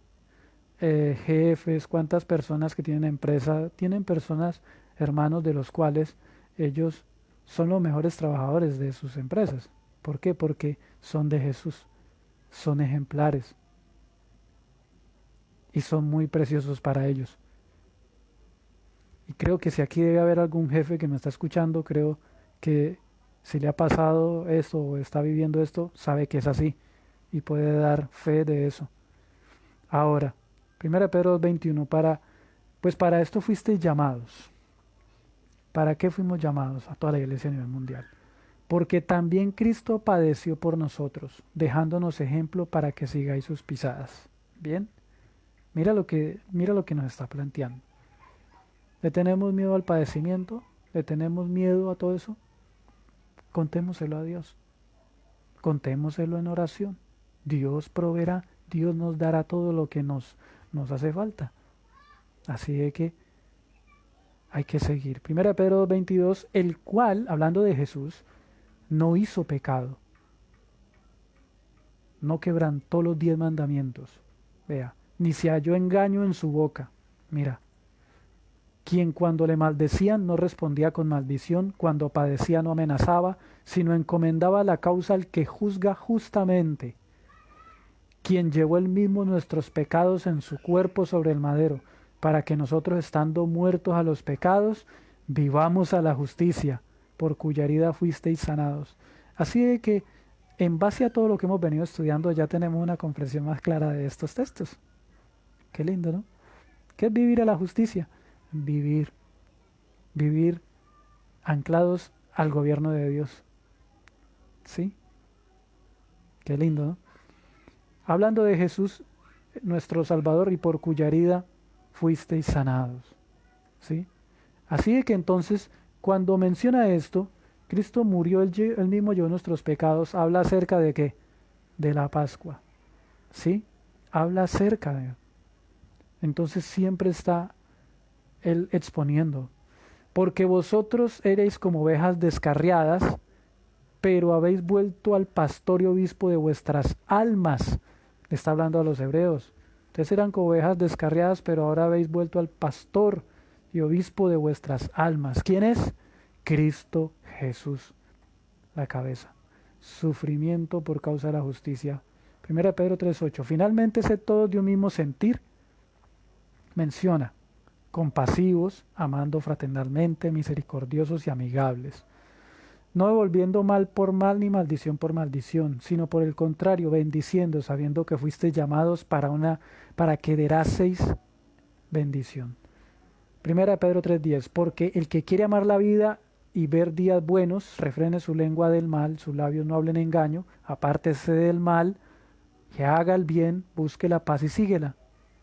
jefes, cuántas personas que tienen empresa, tienen personas, hermanos de los cuales ellos son los mejores trabajadores de sus empresas? ¿Por qué? Porque son de Jesús, son ejemplares y son muy preciosos para ellos. Y creo que si aquí debe haber algún jefe que me está escuchando, creo que si le ha pasado esto o está viviendo esto, sabe que es así y puede dar fe de eso. Ahora, 1 Pedro 2:21, pues para esto fuisteis llamados. ¿Para qué fuimos llamados a toda la iglesia a nivel mundial? Porque también Cristo padeció por nosotros, dejándonos ejemplo para que sigáis sus pisadas. Bien, mira lo que nos está planteando. ¿Le tenemos miedo al padecimiento? ¿Le tenemos miedo a todo eso? Contémoselo a Dios. Contémoselo en oración. Dios proveerá, Dios nos dará todo lo que nos hace falta. Así de que hay que seguir. 1 Pedro 2:22, el cual, hablando de Jesús, no hizo pecado. No quebrantó los 10 mandamientos. Vea, ni se halló engaño en su boca. Mira, quien cuando le maldecían no respondía con maldición, cuando padecía no amenazaba, sino encomendaba la causa al que juzga justamente, quien llevó él mismo nuestros pecados en su cuerpo sobre el madero, para que nosotros, estando muertos a los pecados, vivamos a la justicia, por cuya herida fuisteis sanados. Así de que, en base a todo lo que hemos venido estudiando, ya tenemos una comprensión más clara de estos textos. Qué lindo, ¿no? ¿Qué es vivir a la justicia? Vivir, vivir anclados al gobierno de Dios. ¿Sí? Qué lindo, ¿no? Hablando de Jesús, nuestro Salvador, y por cuya herida fuisteis sanados. ¿Sí? Así de que entonces, cuando menciona esto, Cristo murió, él mismo llevó nuestros pecados, habla acerca de qué? De la Pascua. ¿Sí? Habla acerca de él. Entonces siempre está él exponiendo. Porque vosotros erais como ovejas descarriadas, pero habéis vuelto al pastor y obispo de vuestras almas. Le está hablando a los hebreos. Ustedes eran como ovejas descarriadas, pero ahora habéis vuelto al pastor y obispo de vuestras almas. ¿Quién es? Cristo Jesús, la cabeza. Sufrimiento por causa de la justicia. 1 Pedro 3:8. Finalmente, sed todos de un mismo sentir. Menciona: compasivos, amando fraternalmente, misericordiosos y amigables, no devolviendo mal por mal ni maldición por maldición, sino por el contrario, bendiciendo, sabiendo que fuisteis llamados para que heredaseis bendición. 1 Pedro 3:10. Porque el que quiere amar la vida y ver días buenos, refrene su lengua del mal, sus labios no hablen engaño, apártese del mal, que haga el bien, busque la paz y síguela.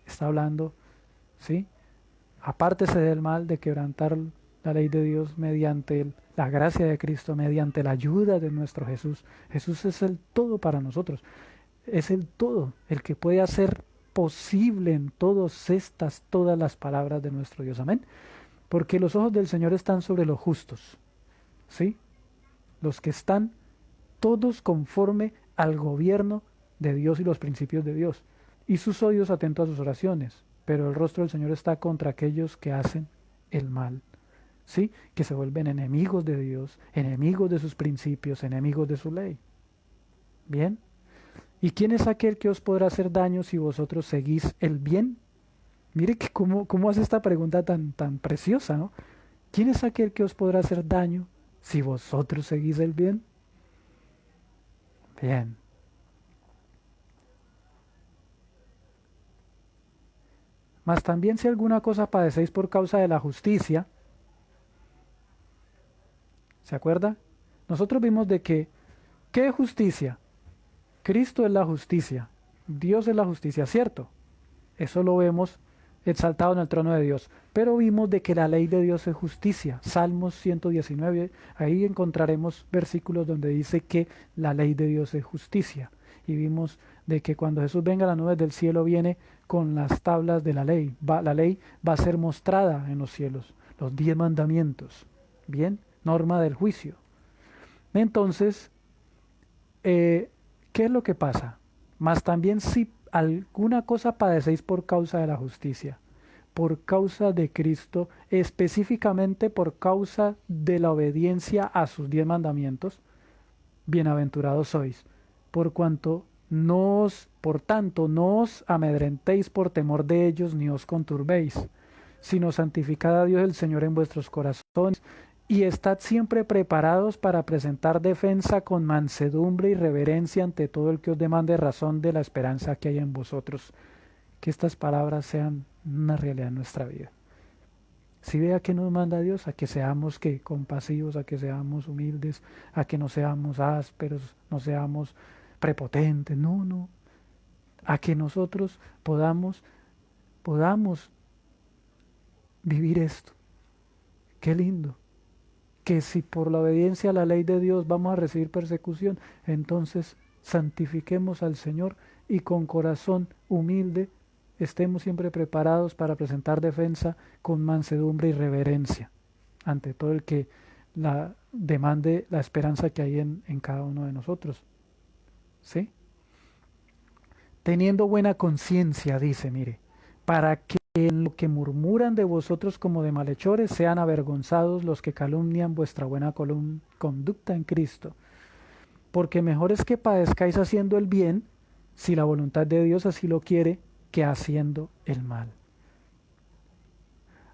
Está hablando, ¿sí? Apártese del mal, de quebrantar la ley de Dios mediante la gracia de Cristo, mediante la ayuda de nuestro Jesús. Jesús es el todo para nosotros. Es el todo, el que puede hacer posible en todas las palabras de nuestro Dios. Amén. Porque los ojos del Señor están sobre los justos, ¿sí? Los que están todos conforme al gobierno de Dios y los principios de Dios. Y sus oídos atentos a sus oraciones. Pero el rostro del Señor está contra aquellos que hacen el mal, ¿sí? Que se vuelven enemigos de Dios, enemigos de sus principios, enemigos de su ley. ¿Bien? ¿Y quién es aquel que os podrá hacer daño si vosotros seguís el bien? Mire que cómo hace esta pregunta tan preciosa, ¿no? ¿Quién es aquel que os podrá hacer daño si vosotros seguís el bien? Bien. Mas también si alguna cosa padecéis por causa de la justicia, ¿se acuerda? Nosotros vimos de que, ¿qué es justicia? Cristo es la justicia, Dios es la justicia, ¿cierto? Eso lo vemos exaltado en el trono de Dios. Pero vimos de que la ley de Dios es justicia. Salmos 119, ahí encontraremos versículos donde dice que la ley de Dios es justicia. Y vimos de que cuando Jesús venga a las nubes del cielo viene con las tablas de la ley. La ley va a ser mostrada en los cielos, los 10 mandamientos. Bien, norma del juicio. Entonces, ¿qué es lo que pasa? Mas también si alguna cosa padecéis por causa de la justicia, por causa de Cristo, específicamente por causa de la obediencia a sus 10 mandamientos, bienaventurados sois, por tanto, no os amedrentéis por temor de ellos, ni os conturbéis, sino santificad a Dios el Señor en vuestros corazones, y estad siempre preparados para presentar defensa con mansedumbre y reverencia ante todo el que os demande razón de la esperanza que hay en vosotros. Que estas palabras sean una realidad en nuestra vida. Si ve a qué nos manda Dios, a que seamos compasivos, a que seamos humildes, a que no seamos ásperos, no seamos prepotentes, no. A que nosotros podamos vivir esto. Qué lindo. Que si por la obediencia a la ley de Dios vamos a recibir persecución, entonces santifiquemos al Señor y con corazón humilde estemos siempre preparados para presentar defensa con mansedumbre y reverencia ante todo el que demande la esperanza que hay en cada uno de nosotros. ¿Sí? teniendo buena conciencia, dice, mire, para que en lo que murmuran de vosotros como de malhechores sean avergonzados los que calumnian vuestra buena conducta en Cristo. Porque mejor es que padezcáis haciendo el bien, si la voluntad de Dios así lo quiere, que haciendo el mal.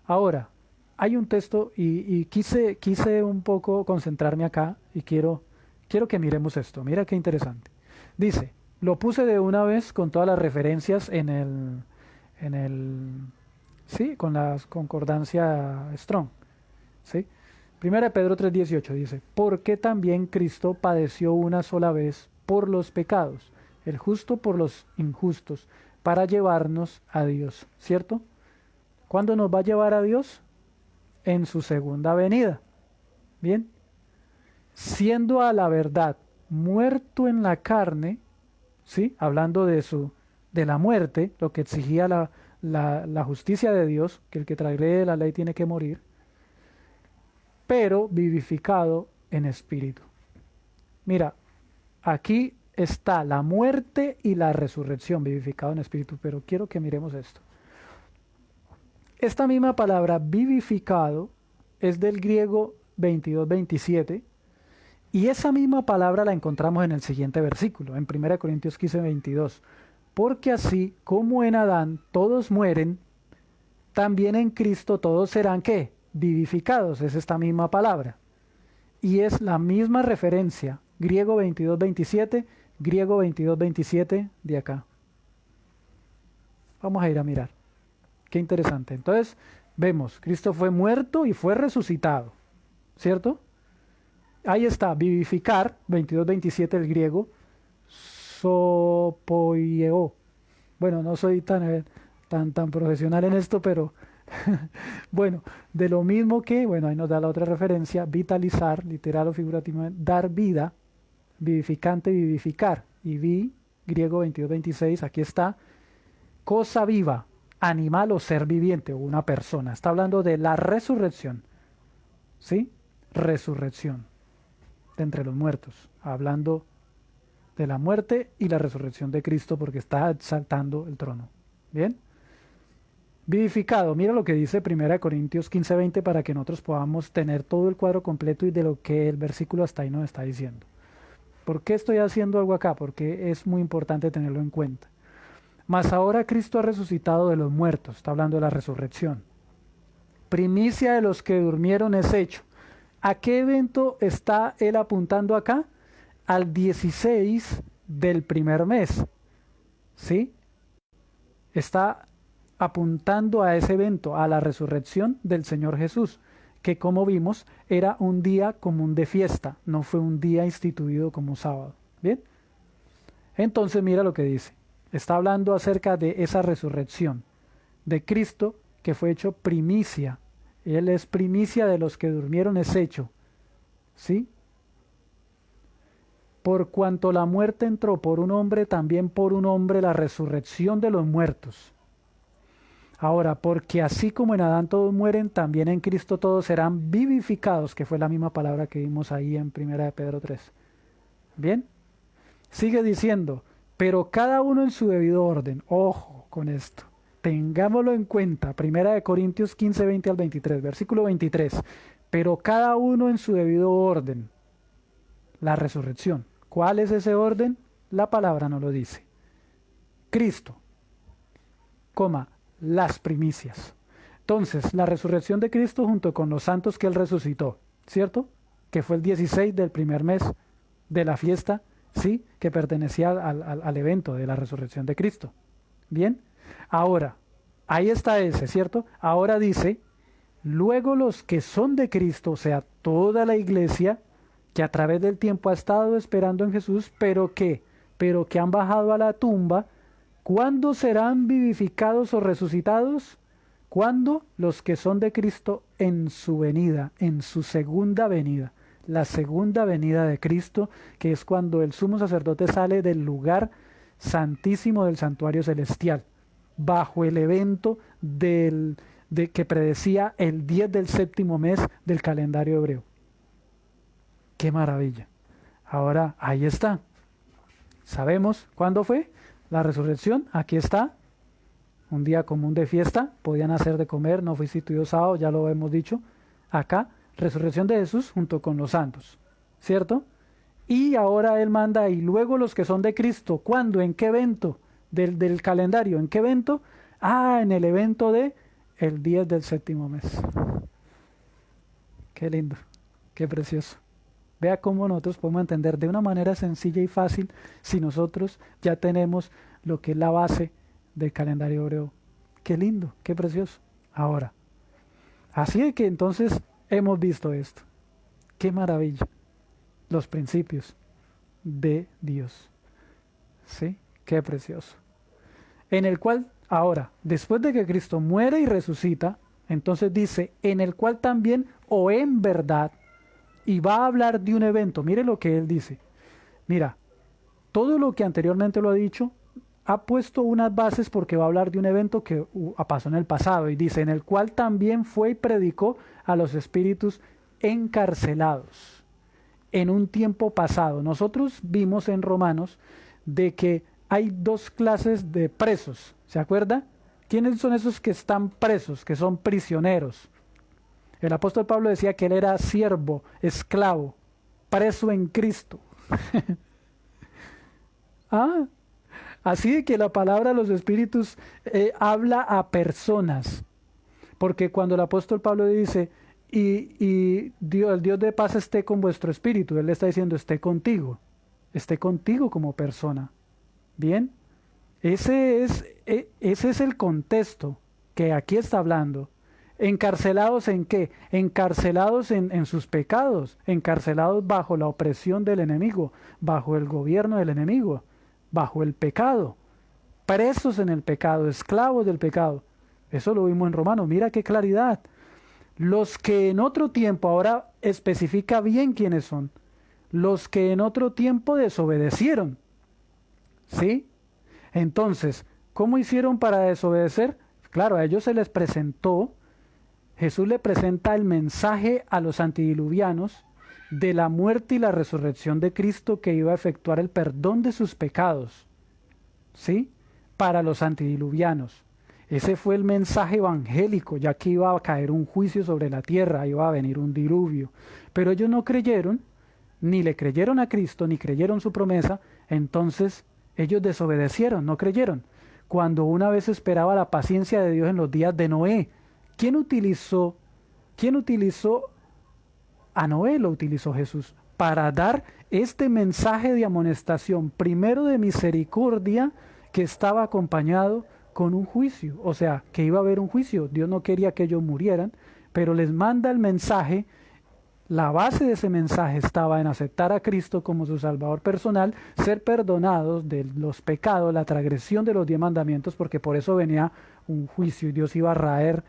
Ahora, hay un texto y quise un poco concentrarme acá y quiero que miremos esto. Mira qué interesante. Dice, lo puse de una vez con todas las referencias sí, con la concordancia Strong, ¿sí? Primera de Pedro 3:18 dice, porque también Cristo padeció una sola vez por los pecados, el justo por los injustos, para llevarnos a Dios, ¿cierto? ¿Cuándo nos va a llevar a Dios? En su segunda venida. Bien, siendo a la verdad muerto en la carne, ¿sí? Hablando de la muerte, lo que exigía la justicia de Dios, que el que transgrede la ley tiene que morir, pero vivificado en espíritu. Mira, aquí está la muerte y la resurrección, vivificado en espíritu, pero quiero que miremos esto. Esta misma palabra vivificado es del griego 22-27 y esa misma palabra la encontramos en el siguiente versículo, en 1 Corintios 15:22. Porque así como en Adán todos mueren, también en Cristo todos serán ¿qué? Vivificados, es esta misma palabra. Y es la misma referencia, griego 22-27, griego 22-27 de acá. Vamos a ir a mirar. Qué interesante. Entonces, vemos, Cristo fue muerto y fue resucitado, ¿cierto? Ahí está, vivificar, 22-27 el griego, sopoieo. Bueno, no soy tan profesional en esto, pero bueno, de lo mismo que, bueno, ahí nos da la otra referencia, vitalizar, literal o figurativamente, dar vida, vivificante, vivificar, y vi, griego 22-26, aquí está, cosa viva, animal o ser viviente o una persona. Está hablando de la resurrección, ¿sí? Resurrección de entre los muertos, hablando de la muerte y la resurrección de Cristo porque está exaltando el trono. ¿Bien? Vivificado, mira lo que dice 1 Corintios 15:20 para que nosotros podamos tener todo el cuadro completo y de lo que el versículo hasta ahí nos está diciendo. ¿Por qué estoy haciendo algo acá? Porque es muy importante tenerlo en cuenta. Mas ahora Cristo ha resucitado de los muertos, está hablando de la resurrección. Primicia de los que durmieron es hecho. ¿A qué evento está él apuntando acá? Al 16 del primer mes, ¿sí? Está apuntando a ese evento, a la resurrección del Señor Jesús, que como vimos era un día común de fiesta, no fue un día instituido como sábado. ¿Bien? Entonces mira lo que dice. Está hablando acerca de esa resurrección de Cristo que fue hecho primicia. Él es primicia de los que durmieron es hecho. ¿Sí? Por cuanto la muerte entró por un hombre, también por un hombre la resurrección de los muertos. Ahora, porque así como en Adán todos mueren, también en Cristo todos serán vivificados, que fue la misma palabra que vimos ahí en 1 de Pedro 3. ¿Bien? Sigue diciendo, pero cada uno en su debido orden. Ojo con esto. Tengámoslo en cuenta. 1 Corintios 15:20 al 23, versículo 23. Pero cada uno en su debido orden. La resurrección. ¿Cuál es ese orden? La palabra no lo dice. Cristo, las primicias. Entonces, la resurrección de Cristo junto con los santos que Él resucitó, ¿cierto? Que fue el 16 del primer mes de la fiesta, ¿sí? Que pertenecía al evento de la resurrección de Cristo. ¿Bien? Ahora, ahí está ese, ¿cierto? Ahora dice, luego los que son de Cristo, o sea, toda la iglesia, que a través del tiempo ha estado esperando en Jesús, pero que han bajado a la tumba, ¿cuándo serán vivificados o resucitados? ¿Cuándo? Los que son de Cristo en su venida, en su segunda venida. La segunda venida de Cristo, que es cuando el sumo sacerdote sale del lugar santísimo del santuario celestial, bajo el evento que predecía el 10 del séptimo mes del calendario hebreo. ¡Qué maravilla! Ahora, ahí está. ¿Sabemos cuándo fue? La resurrección, aquí está, un día común de fiesta, podían hacer de comer, no fue instituido sábado, ya lo hemos dicho. Acá, resurrección de Jesús junto con los santos, ¿cierto? Y ahora Él manda, y luego los que son de Cristo, ¿cuándo? ¿En qué evento del calendario? ¿En qué evento? Ah, en el evento de el 10 del séptimo mes. Qué lindo, qué precioso. Vea cómo nosotros podemos entender de una manera sencilla y fácil si nosotros ya tenemos lo que es la base del calendario hebreo. Qué lindo, qué precioso. Ahora, así es que entonces hemos visto esto. Qué maravilla. Los principios de Dios. ¿Sí? Qué precioso. En el cual, ahora, después de que Cristo muere y resucita, entonces dice, en el cual también, o en verdad, y va a hablar de un evento. Mire lo que él dice. Mira, todo lo que anteriormente lo ha dicho, ha puesto unas bases porque va a hablar de un evento que pasó en el pasado, y dice, en el cual también fue y predicó a los espíritus encarcelados en un tiempo pasado. Nosotros vimos en Romanos de que hay dos clases de presos, ¿se acuerda? ¿Quiénes son esos que están presos, que son prisioneros? El apóstol Pablo decía que él era siervo, esclavo, preso en Cristo. Ah, así de que la palabra de los espíritus habla a personas. Porque cuando el apóstol Pablo dice, y Dios, el Dios de paz esté con vuestro espíritu, él le está diciendo, esté contigo como persona. ¿Bien? Ese es el contexto que aquí está hablando. ¿Encarcelados en qué? Encarcelados en sus pecados, encarcelados bajo la opresión del enemigo, bajo el gobierno del enemigo, bajo el pecado, presos en el pecado, esclavos del pecado. Eso lo vimos en Romanos, mira qué claridad. Los que en otro tiempo, ahora especifica bien quiénes son, los que en otro tiempo desobedecieron. ¿Sí? Entonces, ¿cómo hicieron para desobedecer? Claro, a ellos se les presentó, Jesús le presenta el mensaje a los antidiluvianos de la muerte y la resurrección de Cristo que iba a efectuar el perdón de sus pecados. ¿Sí? Para los antidiluvianos. Ese fue el mensaje evangélico, ya que iba a caer un juicio sobre la tierra, iba a venir un diluvio. Pero ellos no creyeron, ni le creyeron a Cristo, ni creyeron su promesa, entonces ellos desobedecieron, no creyeron. Cuando una vez esperaba la paciencia de Dios en los días de Noé, ¿quién utilizó a Noé? Lo utilizó Jesús para dar este mensaje de amonestación, primero de misericordia, que estaba acompañado con un juicio, o sea, que iba a haber un juicio. Dios no quería que ellos murieran, pero les manda el mensaje. La base de ese mensaje estaba en aceptar a Cristo como su Salvador personal, ser perdonados de los pecados, la transgresión de los 10 mandamientos, porque por eso venía un juicio y Dios iba a raer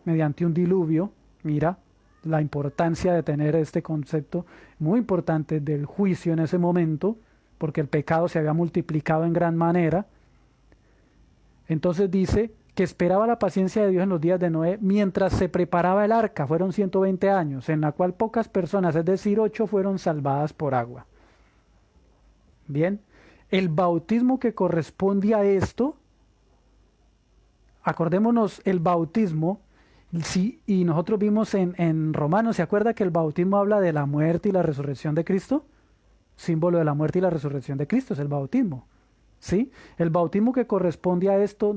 mediante un diluvio. Mira la importancia de tener este concepto muy importante del juicio en ese momento, porque el pecado se había multiplicado en gran manera. Entonces dice que esperaba la paciencia de Dios en los días de Noé mientras se preparaba el arca. Fueron 120 años, en la cual pocas personas, es decir, 8, fueron salvadas por agua. Bien, el bautismo que corresponde a esto, acordémonos, el bautismo, sí, y nosotros vimos en Romanos, ¿se acuerda que el bautismo habla de la muerte y la resurrección de Cristo? Símbolo de la muerte y la resurrección de Cristo es el bautismo. ¿Sí? El bautismo que corresponde a esto,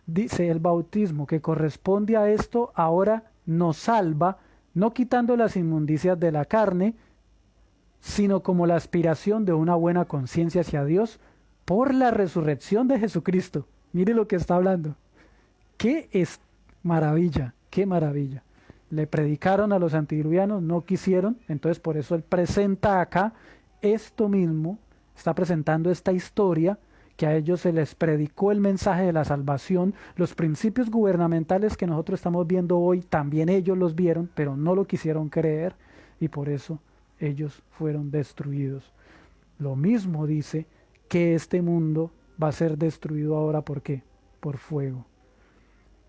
dice el bautismo que corresponde a esto ahora nos salva, no quitando las inmundicias de la carne, sino como la aspiración de una buena conciencia hacia Dios por la resurrección de Jesucristo. Mire lo que está hablando. ¡Qué maravilla! ¡Qué maravilla! Le predicaron a los antidiluvianos, no quisieron, entonces por eso él presenta acá esto mismo. Está presentando esta historia, que a ellos se les predicó el mensaje de la salvación, los principios gubernamentales que nosotros estamos viendo hoy, también ellos los vieron, pero no lo quisieron creer, y por eso ellos fueron destruidos. Lo mismo dice que este mundo va a ser destruido ahora, ¿por qué? Por fuego.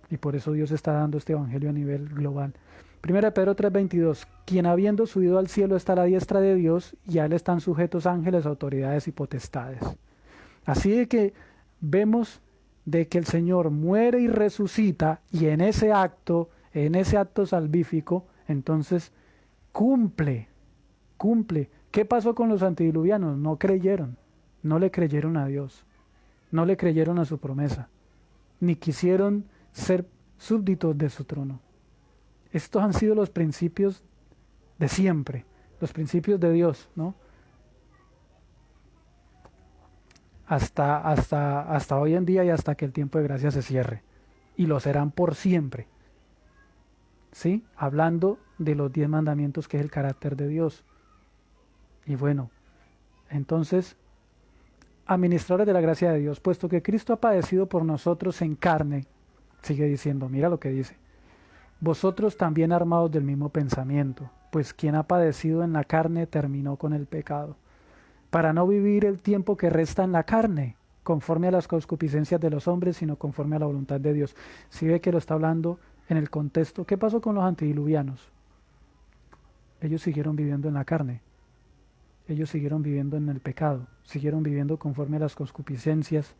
Y por eso Dios está dando este evangelio a nivel global. 1 Pedro 3:22, quien habiendo subido al cielo está a la diestra de Dios, y a él están sujetos ángeles, autoridades y potestades. Así de que vemos de que el Señor muere y resucita, y en ese acto salvífico, entonces cumple. ¿Qué pasó con los antediluvianos? No creyeron, no le creyeron a Dios, no le creyeron a su promesa, ni quisieron ser súbditos de su trono. Estos han sido los principios de siempre, los principios de Dios, ¿no? Hasta hoy en día y hasta que el tiempo de gracia se cierre. Y lo serán por siempre. ¿Sí? Hablando de los 10 mandamientos, que es el carácter de Dios. Y bueno, entonces, administradores de la gracia de Dios, puesto que Cristo ha padecido por nosotros en carne, sigue diciendo, mira lo que dice, vosotros también armados del mismo pensamiento, pues quien ha padecido en la carne terminó con el pecado, para no vivir el tiempo que resta en la carne, conforme a las concupiscencias de los hombres, sino conforme a la voluntad de Dios. Si ve que lo está hablando en el contexto, ¿qué pasó con los antediluvianos? Ellos siguieron viviendo en la carne, ellos siguieron viviendo en el pecado, siguieron viviendo conforme a las concupiscencias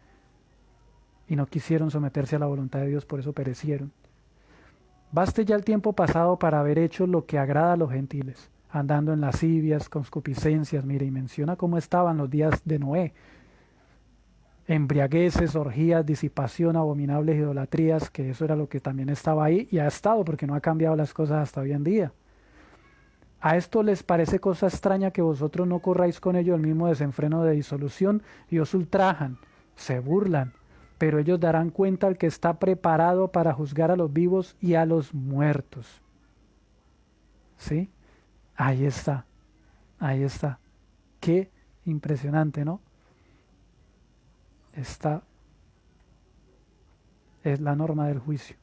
y no quisieron someterse a la voluntad de Dios, por eso perecieron. Baste ya el tiempo pasado para haber hecho lo que agrada a los gentiles, andando en lascivias, concupiscencias, mire, y menciona cómo estaban los días de Noé: embriagueces, orgías, disipación, abominables idolatrías, que eso era lo que también estaba ahí y ha estado, porque no ha cambiado las cosas hasta hoy en día. ¿A esto les parece cosa extraña que vosotros no corráis con ellos el mismo desenfreno de disolución? Y os ultrajan, se burlan, pero ellos darán cuenta al que está preparado para juzgar a los vivos y a los muertos. ¿Sí? Ahí está, ahí está. Qué impresionante, ¿no? Esta es la norma del juicio.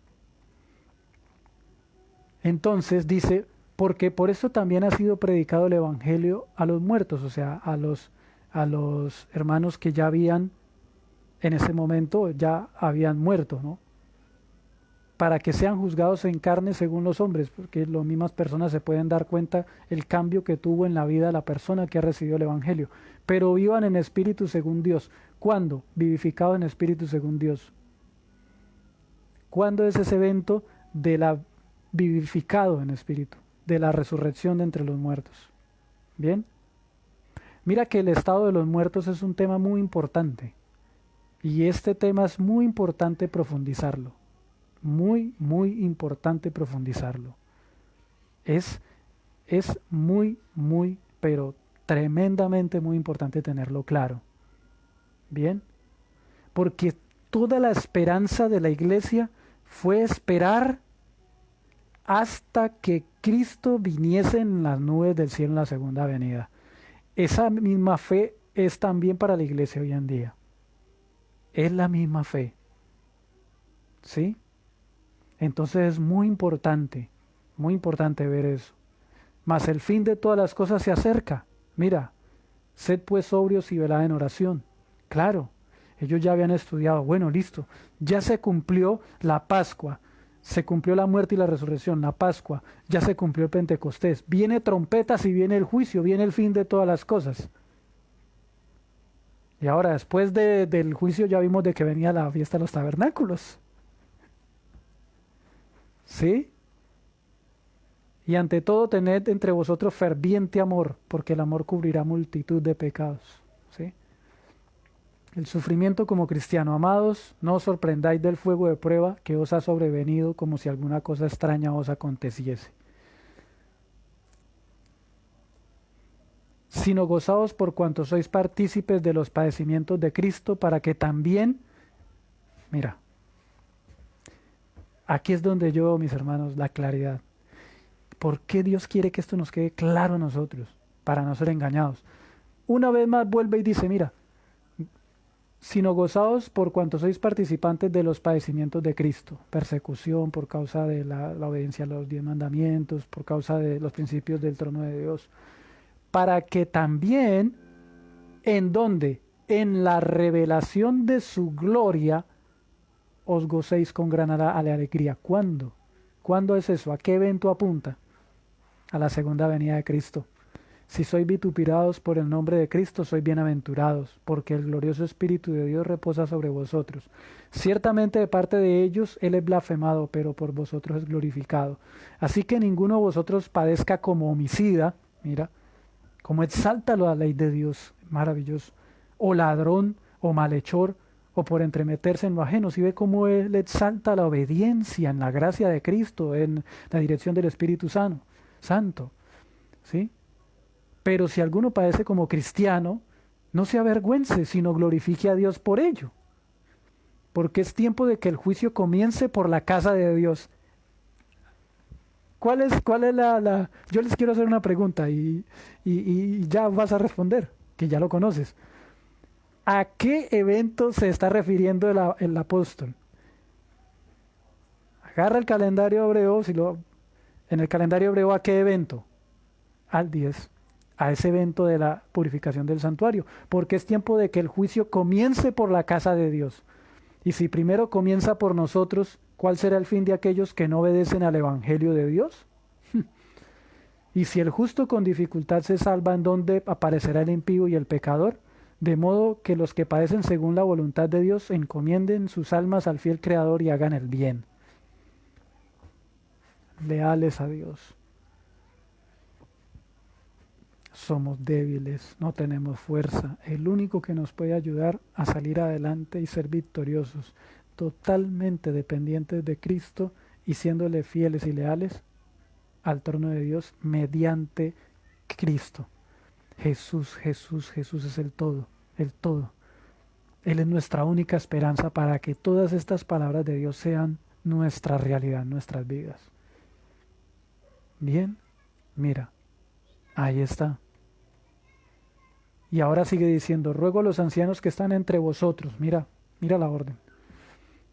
Entonces dice, porque por eso también ha sido predicado el evangelio a los muertos, o sea, a los hermanos que ya habían, en ese momento ya habían muerto, ¿no? Para que sean juzgados en carne según los hombres, porque las mismas personas se pueden dar cuenta el cambio que tuvo en la vida de la persona que ha recibido el evangelio, pero vivan en espíritu según Dios. ¿Cuándo? Vivificado en espíritu según Dios. ¿Cuándo es ese evento de la vivificado en espíritu, de la resurrección de entre los muertos? Bien, mira que el estado de los muertos es un tema muy importante, y este tema es muy importante profundizarlo, muy importante profundizarlo. Es muy, pero tremendamente muy importante tenerlo claro. Bien, porque toda la esperanza de la iglesia fue esperar hasta que Cristo viniese en las nubes del cielo en la segunda venida. Esa misma fe es también para la iglesia hoy en día. Es la misma fe. ¿Sí? Entonces es muy importante ver eso. Mas el fin de todas las cosas se acerca. Mira, sed pues sobrios y velad en oración. Claro, ellos ya habían estudiado, bueno, listo, ya se cumplió la Pascua, se cumplió la muerte y la resurrección, la Pascua, ya se cumplió el Pentecostés, viene trompetas y viene el juicio, viene el fin de todas las cosas. Y ahora, después del juicio, ya vimos de que venía la fiesta de los tabernáculos. ¿Sí? Y ante todo, tened entre vosotros ferviente amor, porque el amor cubrirá multitud de pecados. ¿Sí? El sufrimiento como cristiano. Amados, no os sorprendáis del fuego de prueba que os ha sobrevenido como si alguna cosa extraña os aconteciese, sino gozaos por cuanto sois partícipes de los padecimientos de Cristo, para que también, mira, aquí es donde yo, mis hermanos, la claridad. ¿Por qué Dios quiere que esto nos quede claro a nosotros? Para no ser engañados. Una vez más vuelve y dice, mira, sino gozaos por cuanto sois participantes de los padecimientos de Cristo, persecución por causa de la obediencia a los 10 mandamientos, por causa de los principios del trono de Dios, para que también, ¿en dónde? En la revelación de su gloria, os gocéis con gran alegría. ¿Cuándo? ¿Cuándo es eso? ¿A qué evento apunta? A la segunda venida de Cristo. Si sois vituperados por el nombre de Cristo, sois bienaventurados, porque el glorioso Espíritu de Dios reposa sobre vosotros. Ciertamente de parte de ellos Él es blasfemado, pero por vosotros es glorificado. Así que ninguno de vosotros padezca como homicida, mira, como exalta la ley de Dios, maravilloso, o ladrón, o malhechor, o por entremeterse en lo ajeno. Si ve cómo Él exalta la obediencia en la gracia de Cristo, en la dirección del Espíritu Santo, ¿sí? Pero si alguno padece como cristiano, no se avergüence, sino glorifique a Dios por ello. Porque es tiempo de que el juicio comience por la casa de Dios. ¿Cuál es la? Yo les quiero hacer una pregunta y ya vas a responder, que ya lo conoces. ¿A qué evento se está refiriendo el apóstol? Agarra el calendario hebreo, en el calendario hebreo, ¿a qué evento? Al 10, a ese evento de la purificación del santuario, porque es tiempo de que el juicio comience por la casa de Dios. Y si primero comienza por nosotros, ¿cuál será el fin de aquellos que no obedecen al Evangelio de Dios? Y si el justo con dificultad se salva, ¿en dónde aparecerá el impío y el pecador? De modo que los que padecen según la voluntad de Dios encomienden sus almas al fiel Creador y hagan el bien. Leales a Dios. Somos débiles, no tenemos fuerza. El único que nos puede ayudar a salir adelante y ser victoriosos, totalmente dependientes de Cristo y siéndole fieles y leales al trono de Dios mediante Cristo. Jesús es el todo, el todo. Él es nuestra única esperanza para que todas estas palabras de Dios sean nuestra realidad, nuestras vidas. Bien, mira, ahí está. Y ahora sigue diciendo, ruego a los ancianos que están entre vosotros, mira la orden.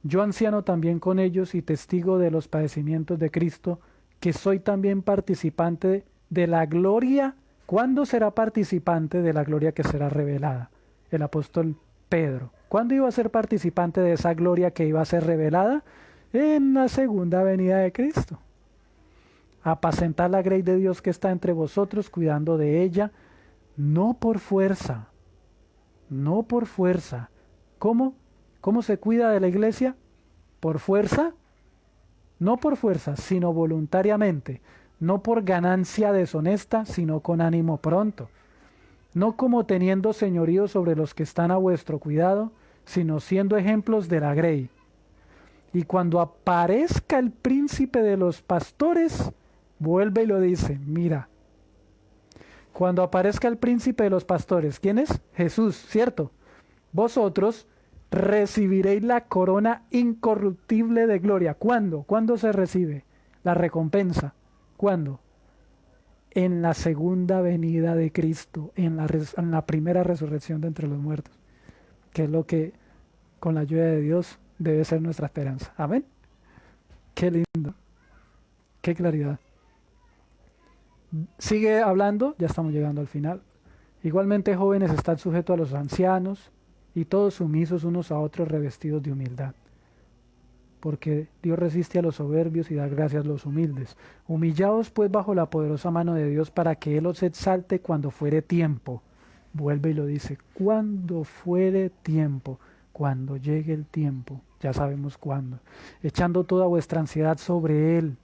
Yo anciano también con ellos y testigo de los padecimientos de Cristo, que soy también participante de la gloria. ¿Cuándo será participante de la gloria que será revelada? El apóstol Pedro. ¿Cuándo iba a ser participante de esa gloria que iba a ser revelada? En la segunda venida de Cristo. Apacentad la grey de Dios que está entre vosotros, cuidando de ella, no por fuerza, no por fuerza. ¿Cómo? ¿Cómo se cuida de la iglesia? ¿Por fuerza? No por fuerza, sino voluntariamente. No por ganancia deshonesta, sino con ánimo pronto. No como teniendo señorío sobre los que están a vuestro cuidado, sino siendo ejemplos de la grey. Y cuando aparezca el príncipe de los pastores, vuelve y lo dice, mira. Cuando aparezca el príncipe de los pastores, ¿quién es? Jesús, ¿cierto? Vosotros recibiréis la corona incorruptible de gloria. ¿Cuándo? ¿Cuándo se recibe la recompensa? ¿Cuándo? En la segunda venida de Cristo, en la primera resurrección de entre los muertos, que es lo que, con la ayuda de Dios, debe ser nuestra esperanza. Amén. Qué lindo, qué claridad. Sigue hablando, ya estamos llegando al final. Igualmente, jóvenes, están sujetos a los ancianos y todos sumisos unos a otros, revestidos de humildad. Porque Dios resiste a los soberbios y da gracias a los humildes. Humillaos pues bajo la poderosa mano de Dios para que Él os exalte cuando fuere tiempo. Vuelve y lo dice, cuando fuere tiempo, cuando llegue el tiempo, ya sabemos cuándo. Echando toda vuestra ansiedad sobre Él,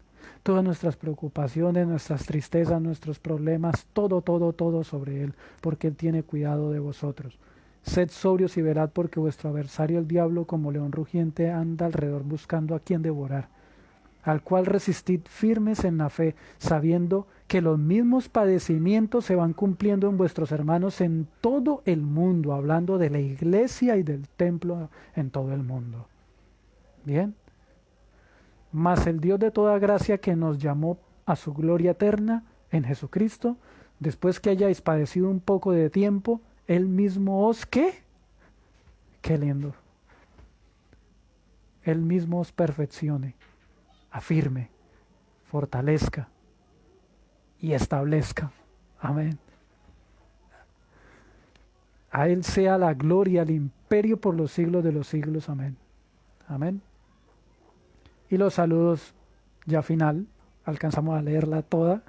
todas nuestras preocupaciones, nuestras tristezas, nuestros problemas, todo sobre Él, porque Él tiene cuidado de vosotros. Sed sobrios y velad, porque vuestro adversario el diablo, como león rugiente, anda alrededor buscando a quien devorar, al cual resistid firmes en la fe, sabiendo que los mismos padecimientos se van cumpliendo en vuestros hermanos en todo el mundo, hablando de la iglesia y del templo en todo el mundo. Bien. Mas el Dios de toda gracia, que nos llamó a su gloria eterna en Jesucristo, después que hayáis padecido un poco de tiempo, Él mismo os, ¿qué? Qué lindo. Él mismo os perfeccione, afirme, fortalezca y establezca. Amén. A Él sea la gloria, el imperio por los siglos de los siglos. Amén. Amén. Y los saludos ya final, alcanzamos a leerla toda.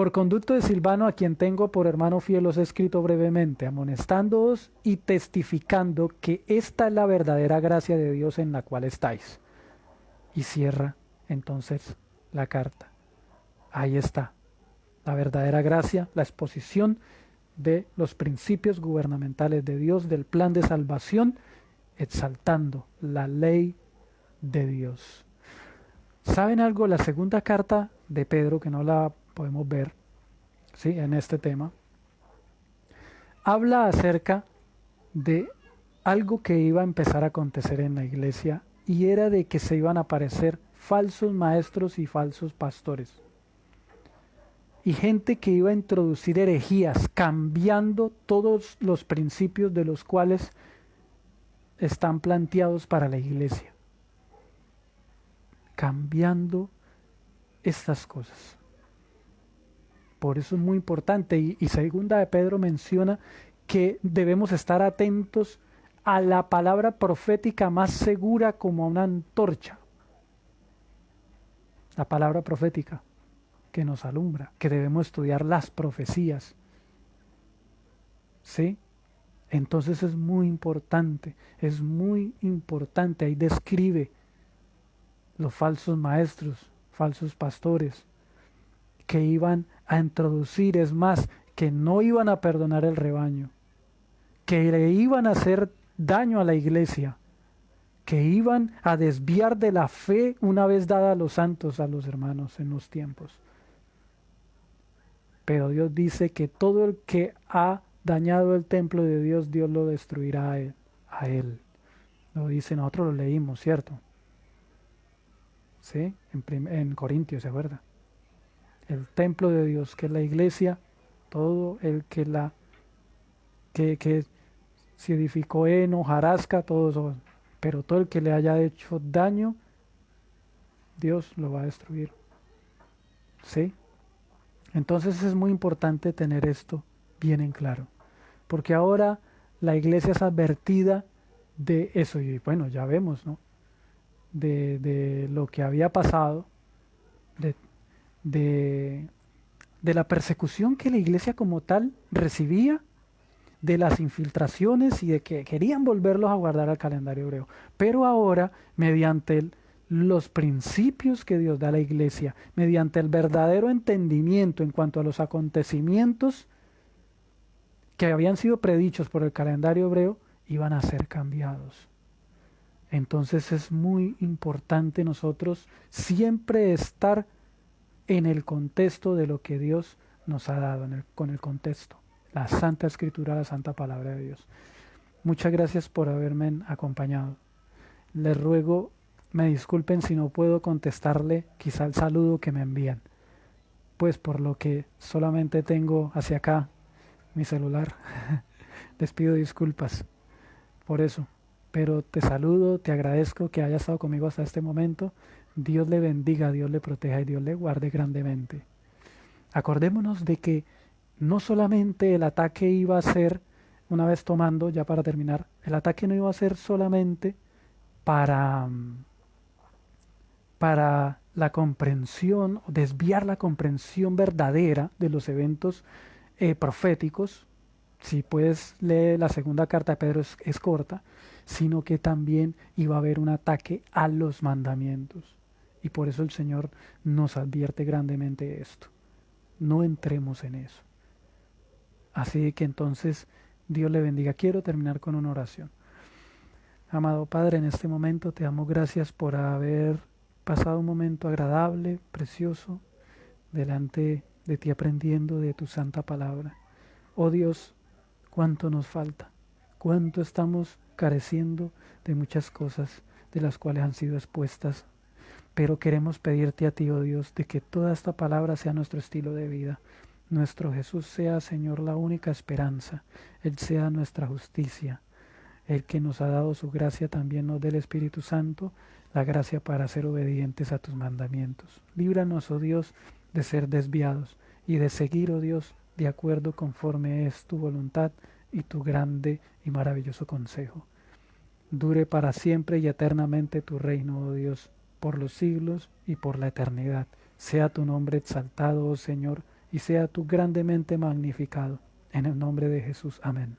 Por conducto de Silvano, a quien tengo por hermano fiel, os he escrito brevemente, amonestándoos y testificando que esta es la verdadera gracia de Dios en la cual estáis. Y cierra entonces la carta. Ahí está, la verdadera gracia, la exposición de los principios gubernamentales de Dios, del plan de salvación, exaltando la ley de Dios. ¿Saben algo? La segunda carta de Pedro, que no la podemos ver, ¿sí?, en este tema, habla acerca de algo que iba a empezar a acontecer en la iglesia, y era de que se iban a aparecer falsos maestros y falsos pastores. Y gente que iba a introducir herejías, cambiando todos los principios de los cuales están planteados para la iglesia. Cambiando estas cosas. Por eso es muy importante. Y segunda de Pedro menciona que debemos estar atentos a la palabra profética más segura como a una antorcha. La palabra profética que nos alumbra, que debemos estudiar las profecías. ¿Sí? Entonces es muy importante, ahí describe los falsos maestros, falsos pastores, que iban a introducir, es más, que no iban a perdonar el rebaño, que le iban a hacer daño a la iglesia, que iban a desviar de la fe una vez dada a los santos, a los hermanos en los tiempos. Pero Dios dice que todo el que ha dañado el templo de Dios, Dios lo destruirá a él. Lo dice, nosotros lo leímos, ¿cierto? ¿Sí? En Corintios, ¿se acuerda? El templo de Dios, que es la iglesia, todo el que que se edificó en hojarasca, todo eso, pero todo el que le haya hecho daño, Dios lo va a destruir. ¿Sí? Entonces es muy importante tener esto bien en claro, porque ahora la iglesia es advertida de eso, y bueno, ya vemos, ¿no?, de lo que había pasado, de la persecución que la iglesia como tal recibía, de las infiltraciones y de que querían volverlos a guardar al calendario hebreo. Pero ahora, mediante los principios que Dios da a la iglesia, mediante el verdadero entendimiento en cuanto a los acontecimientos que habían sido predichos por el calendario hebreo, iban a ser cambiados. Entonces es muy importante nosotros siempre estar en el contexto de lo que Dios nos ha dado, con el contexto, la Santa Escritura, la Santa Palabra de Dios. Muchas gracias por haberme acompañado. Les ruego me disculpen si no puedo contestarle quizá el saludo que me envían, pues por lo que solamente tengo hacia acá mi celular. Les pido disculpas por eso, pero te saludo, te agradezco que hayas estado conmigo hasta este momento. Dios le bendiga, Dios le proteja y Dios le guarde grandemente. Acordémonos de que no solamente el ataque iba a ser, una vez tomando, ya para terminar, el ataque no iba a ser solamente para la comprensión, desviar la comprensión verdadera de los eventos proféticos. Si puedes leer la segunda carta de Pedro, es corta, sino que también iba a haber un ataque a los mandamientos. Y por eso el Señor nos advierte grandemente de esto. No entremos en eso. Así que entonces, Dios le bendiga. Quiero terminar con una oración. Amado Padre, en este momento te damos gracias por haber pasado un momento agradable, precioso, delante de ti aprendiendo de tu santa palabra. Oh Dios, cuánto nos falta, cuánto estamos careciendo de muchas cosas de las cuales han sido expuestas, pero queremos pedirte a ti, oh Dios, de que toda esta palabra sea nuestro estilo de vida. Nuestro Jesús sea, Señor, la única esperanza. Él sea nuestra justicia. El que nos ha dado su gracia también nos dé el Espíritu Santo, la gracia para ser obedientes a tus mandamientos. Líbranos, oh Dios, de ser desviados y de seguir, oh Dios, de acuerdo conforme es tu voluntad y tu grande y maravilloso consejo. Dure para siempre y eternamente tu reino, oh Dios, por los siglos y por la eternidad. Sea tu nombre exaltado, oh Señor, y sea tú grandemente magnificado. En el nombre de Jesús. Amén.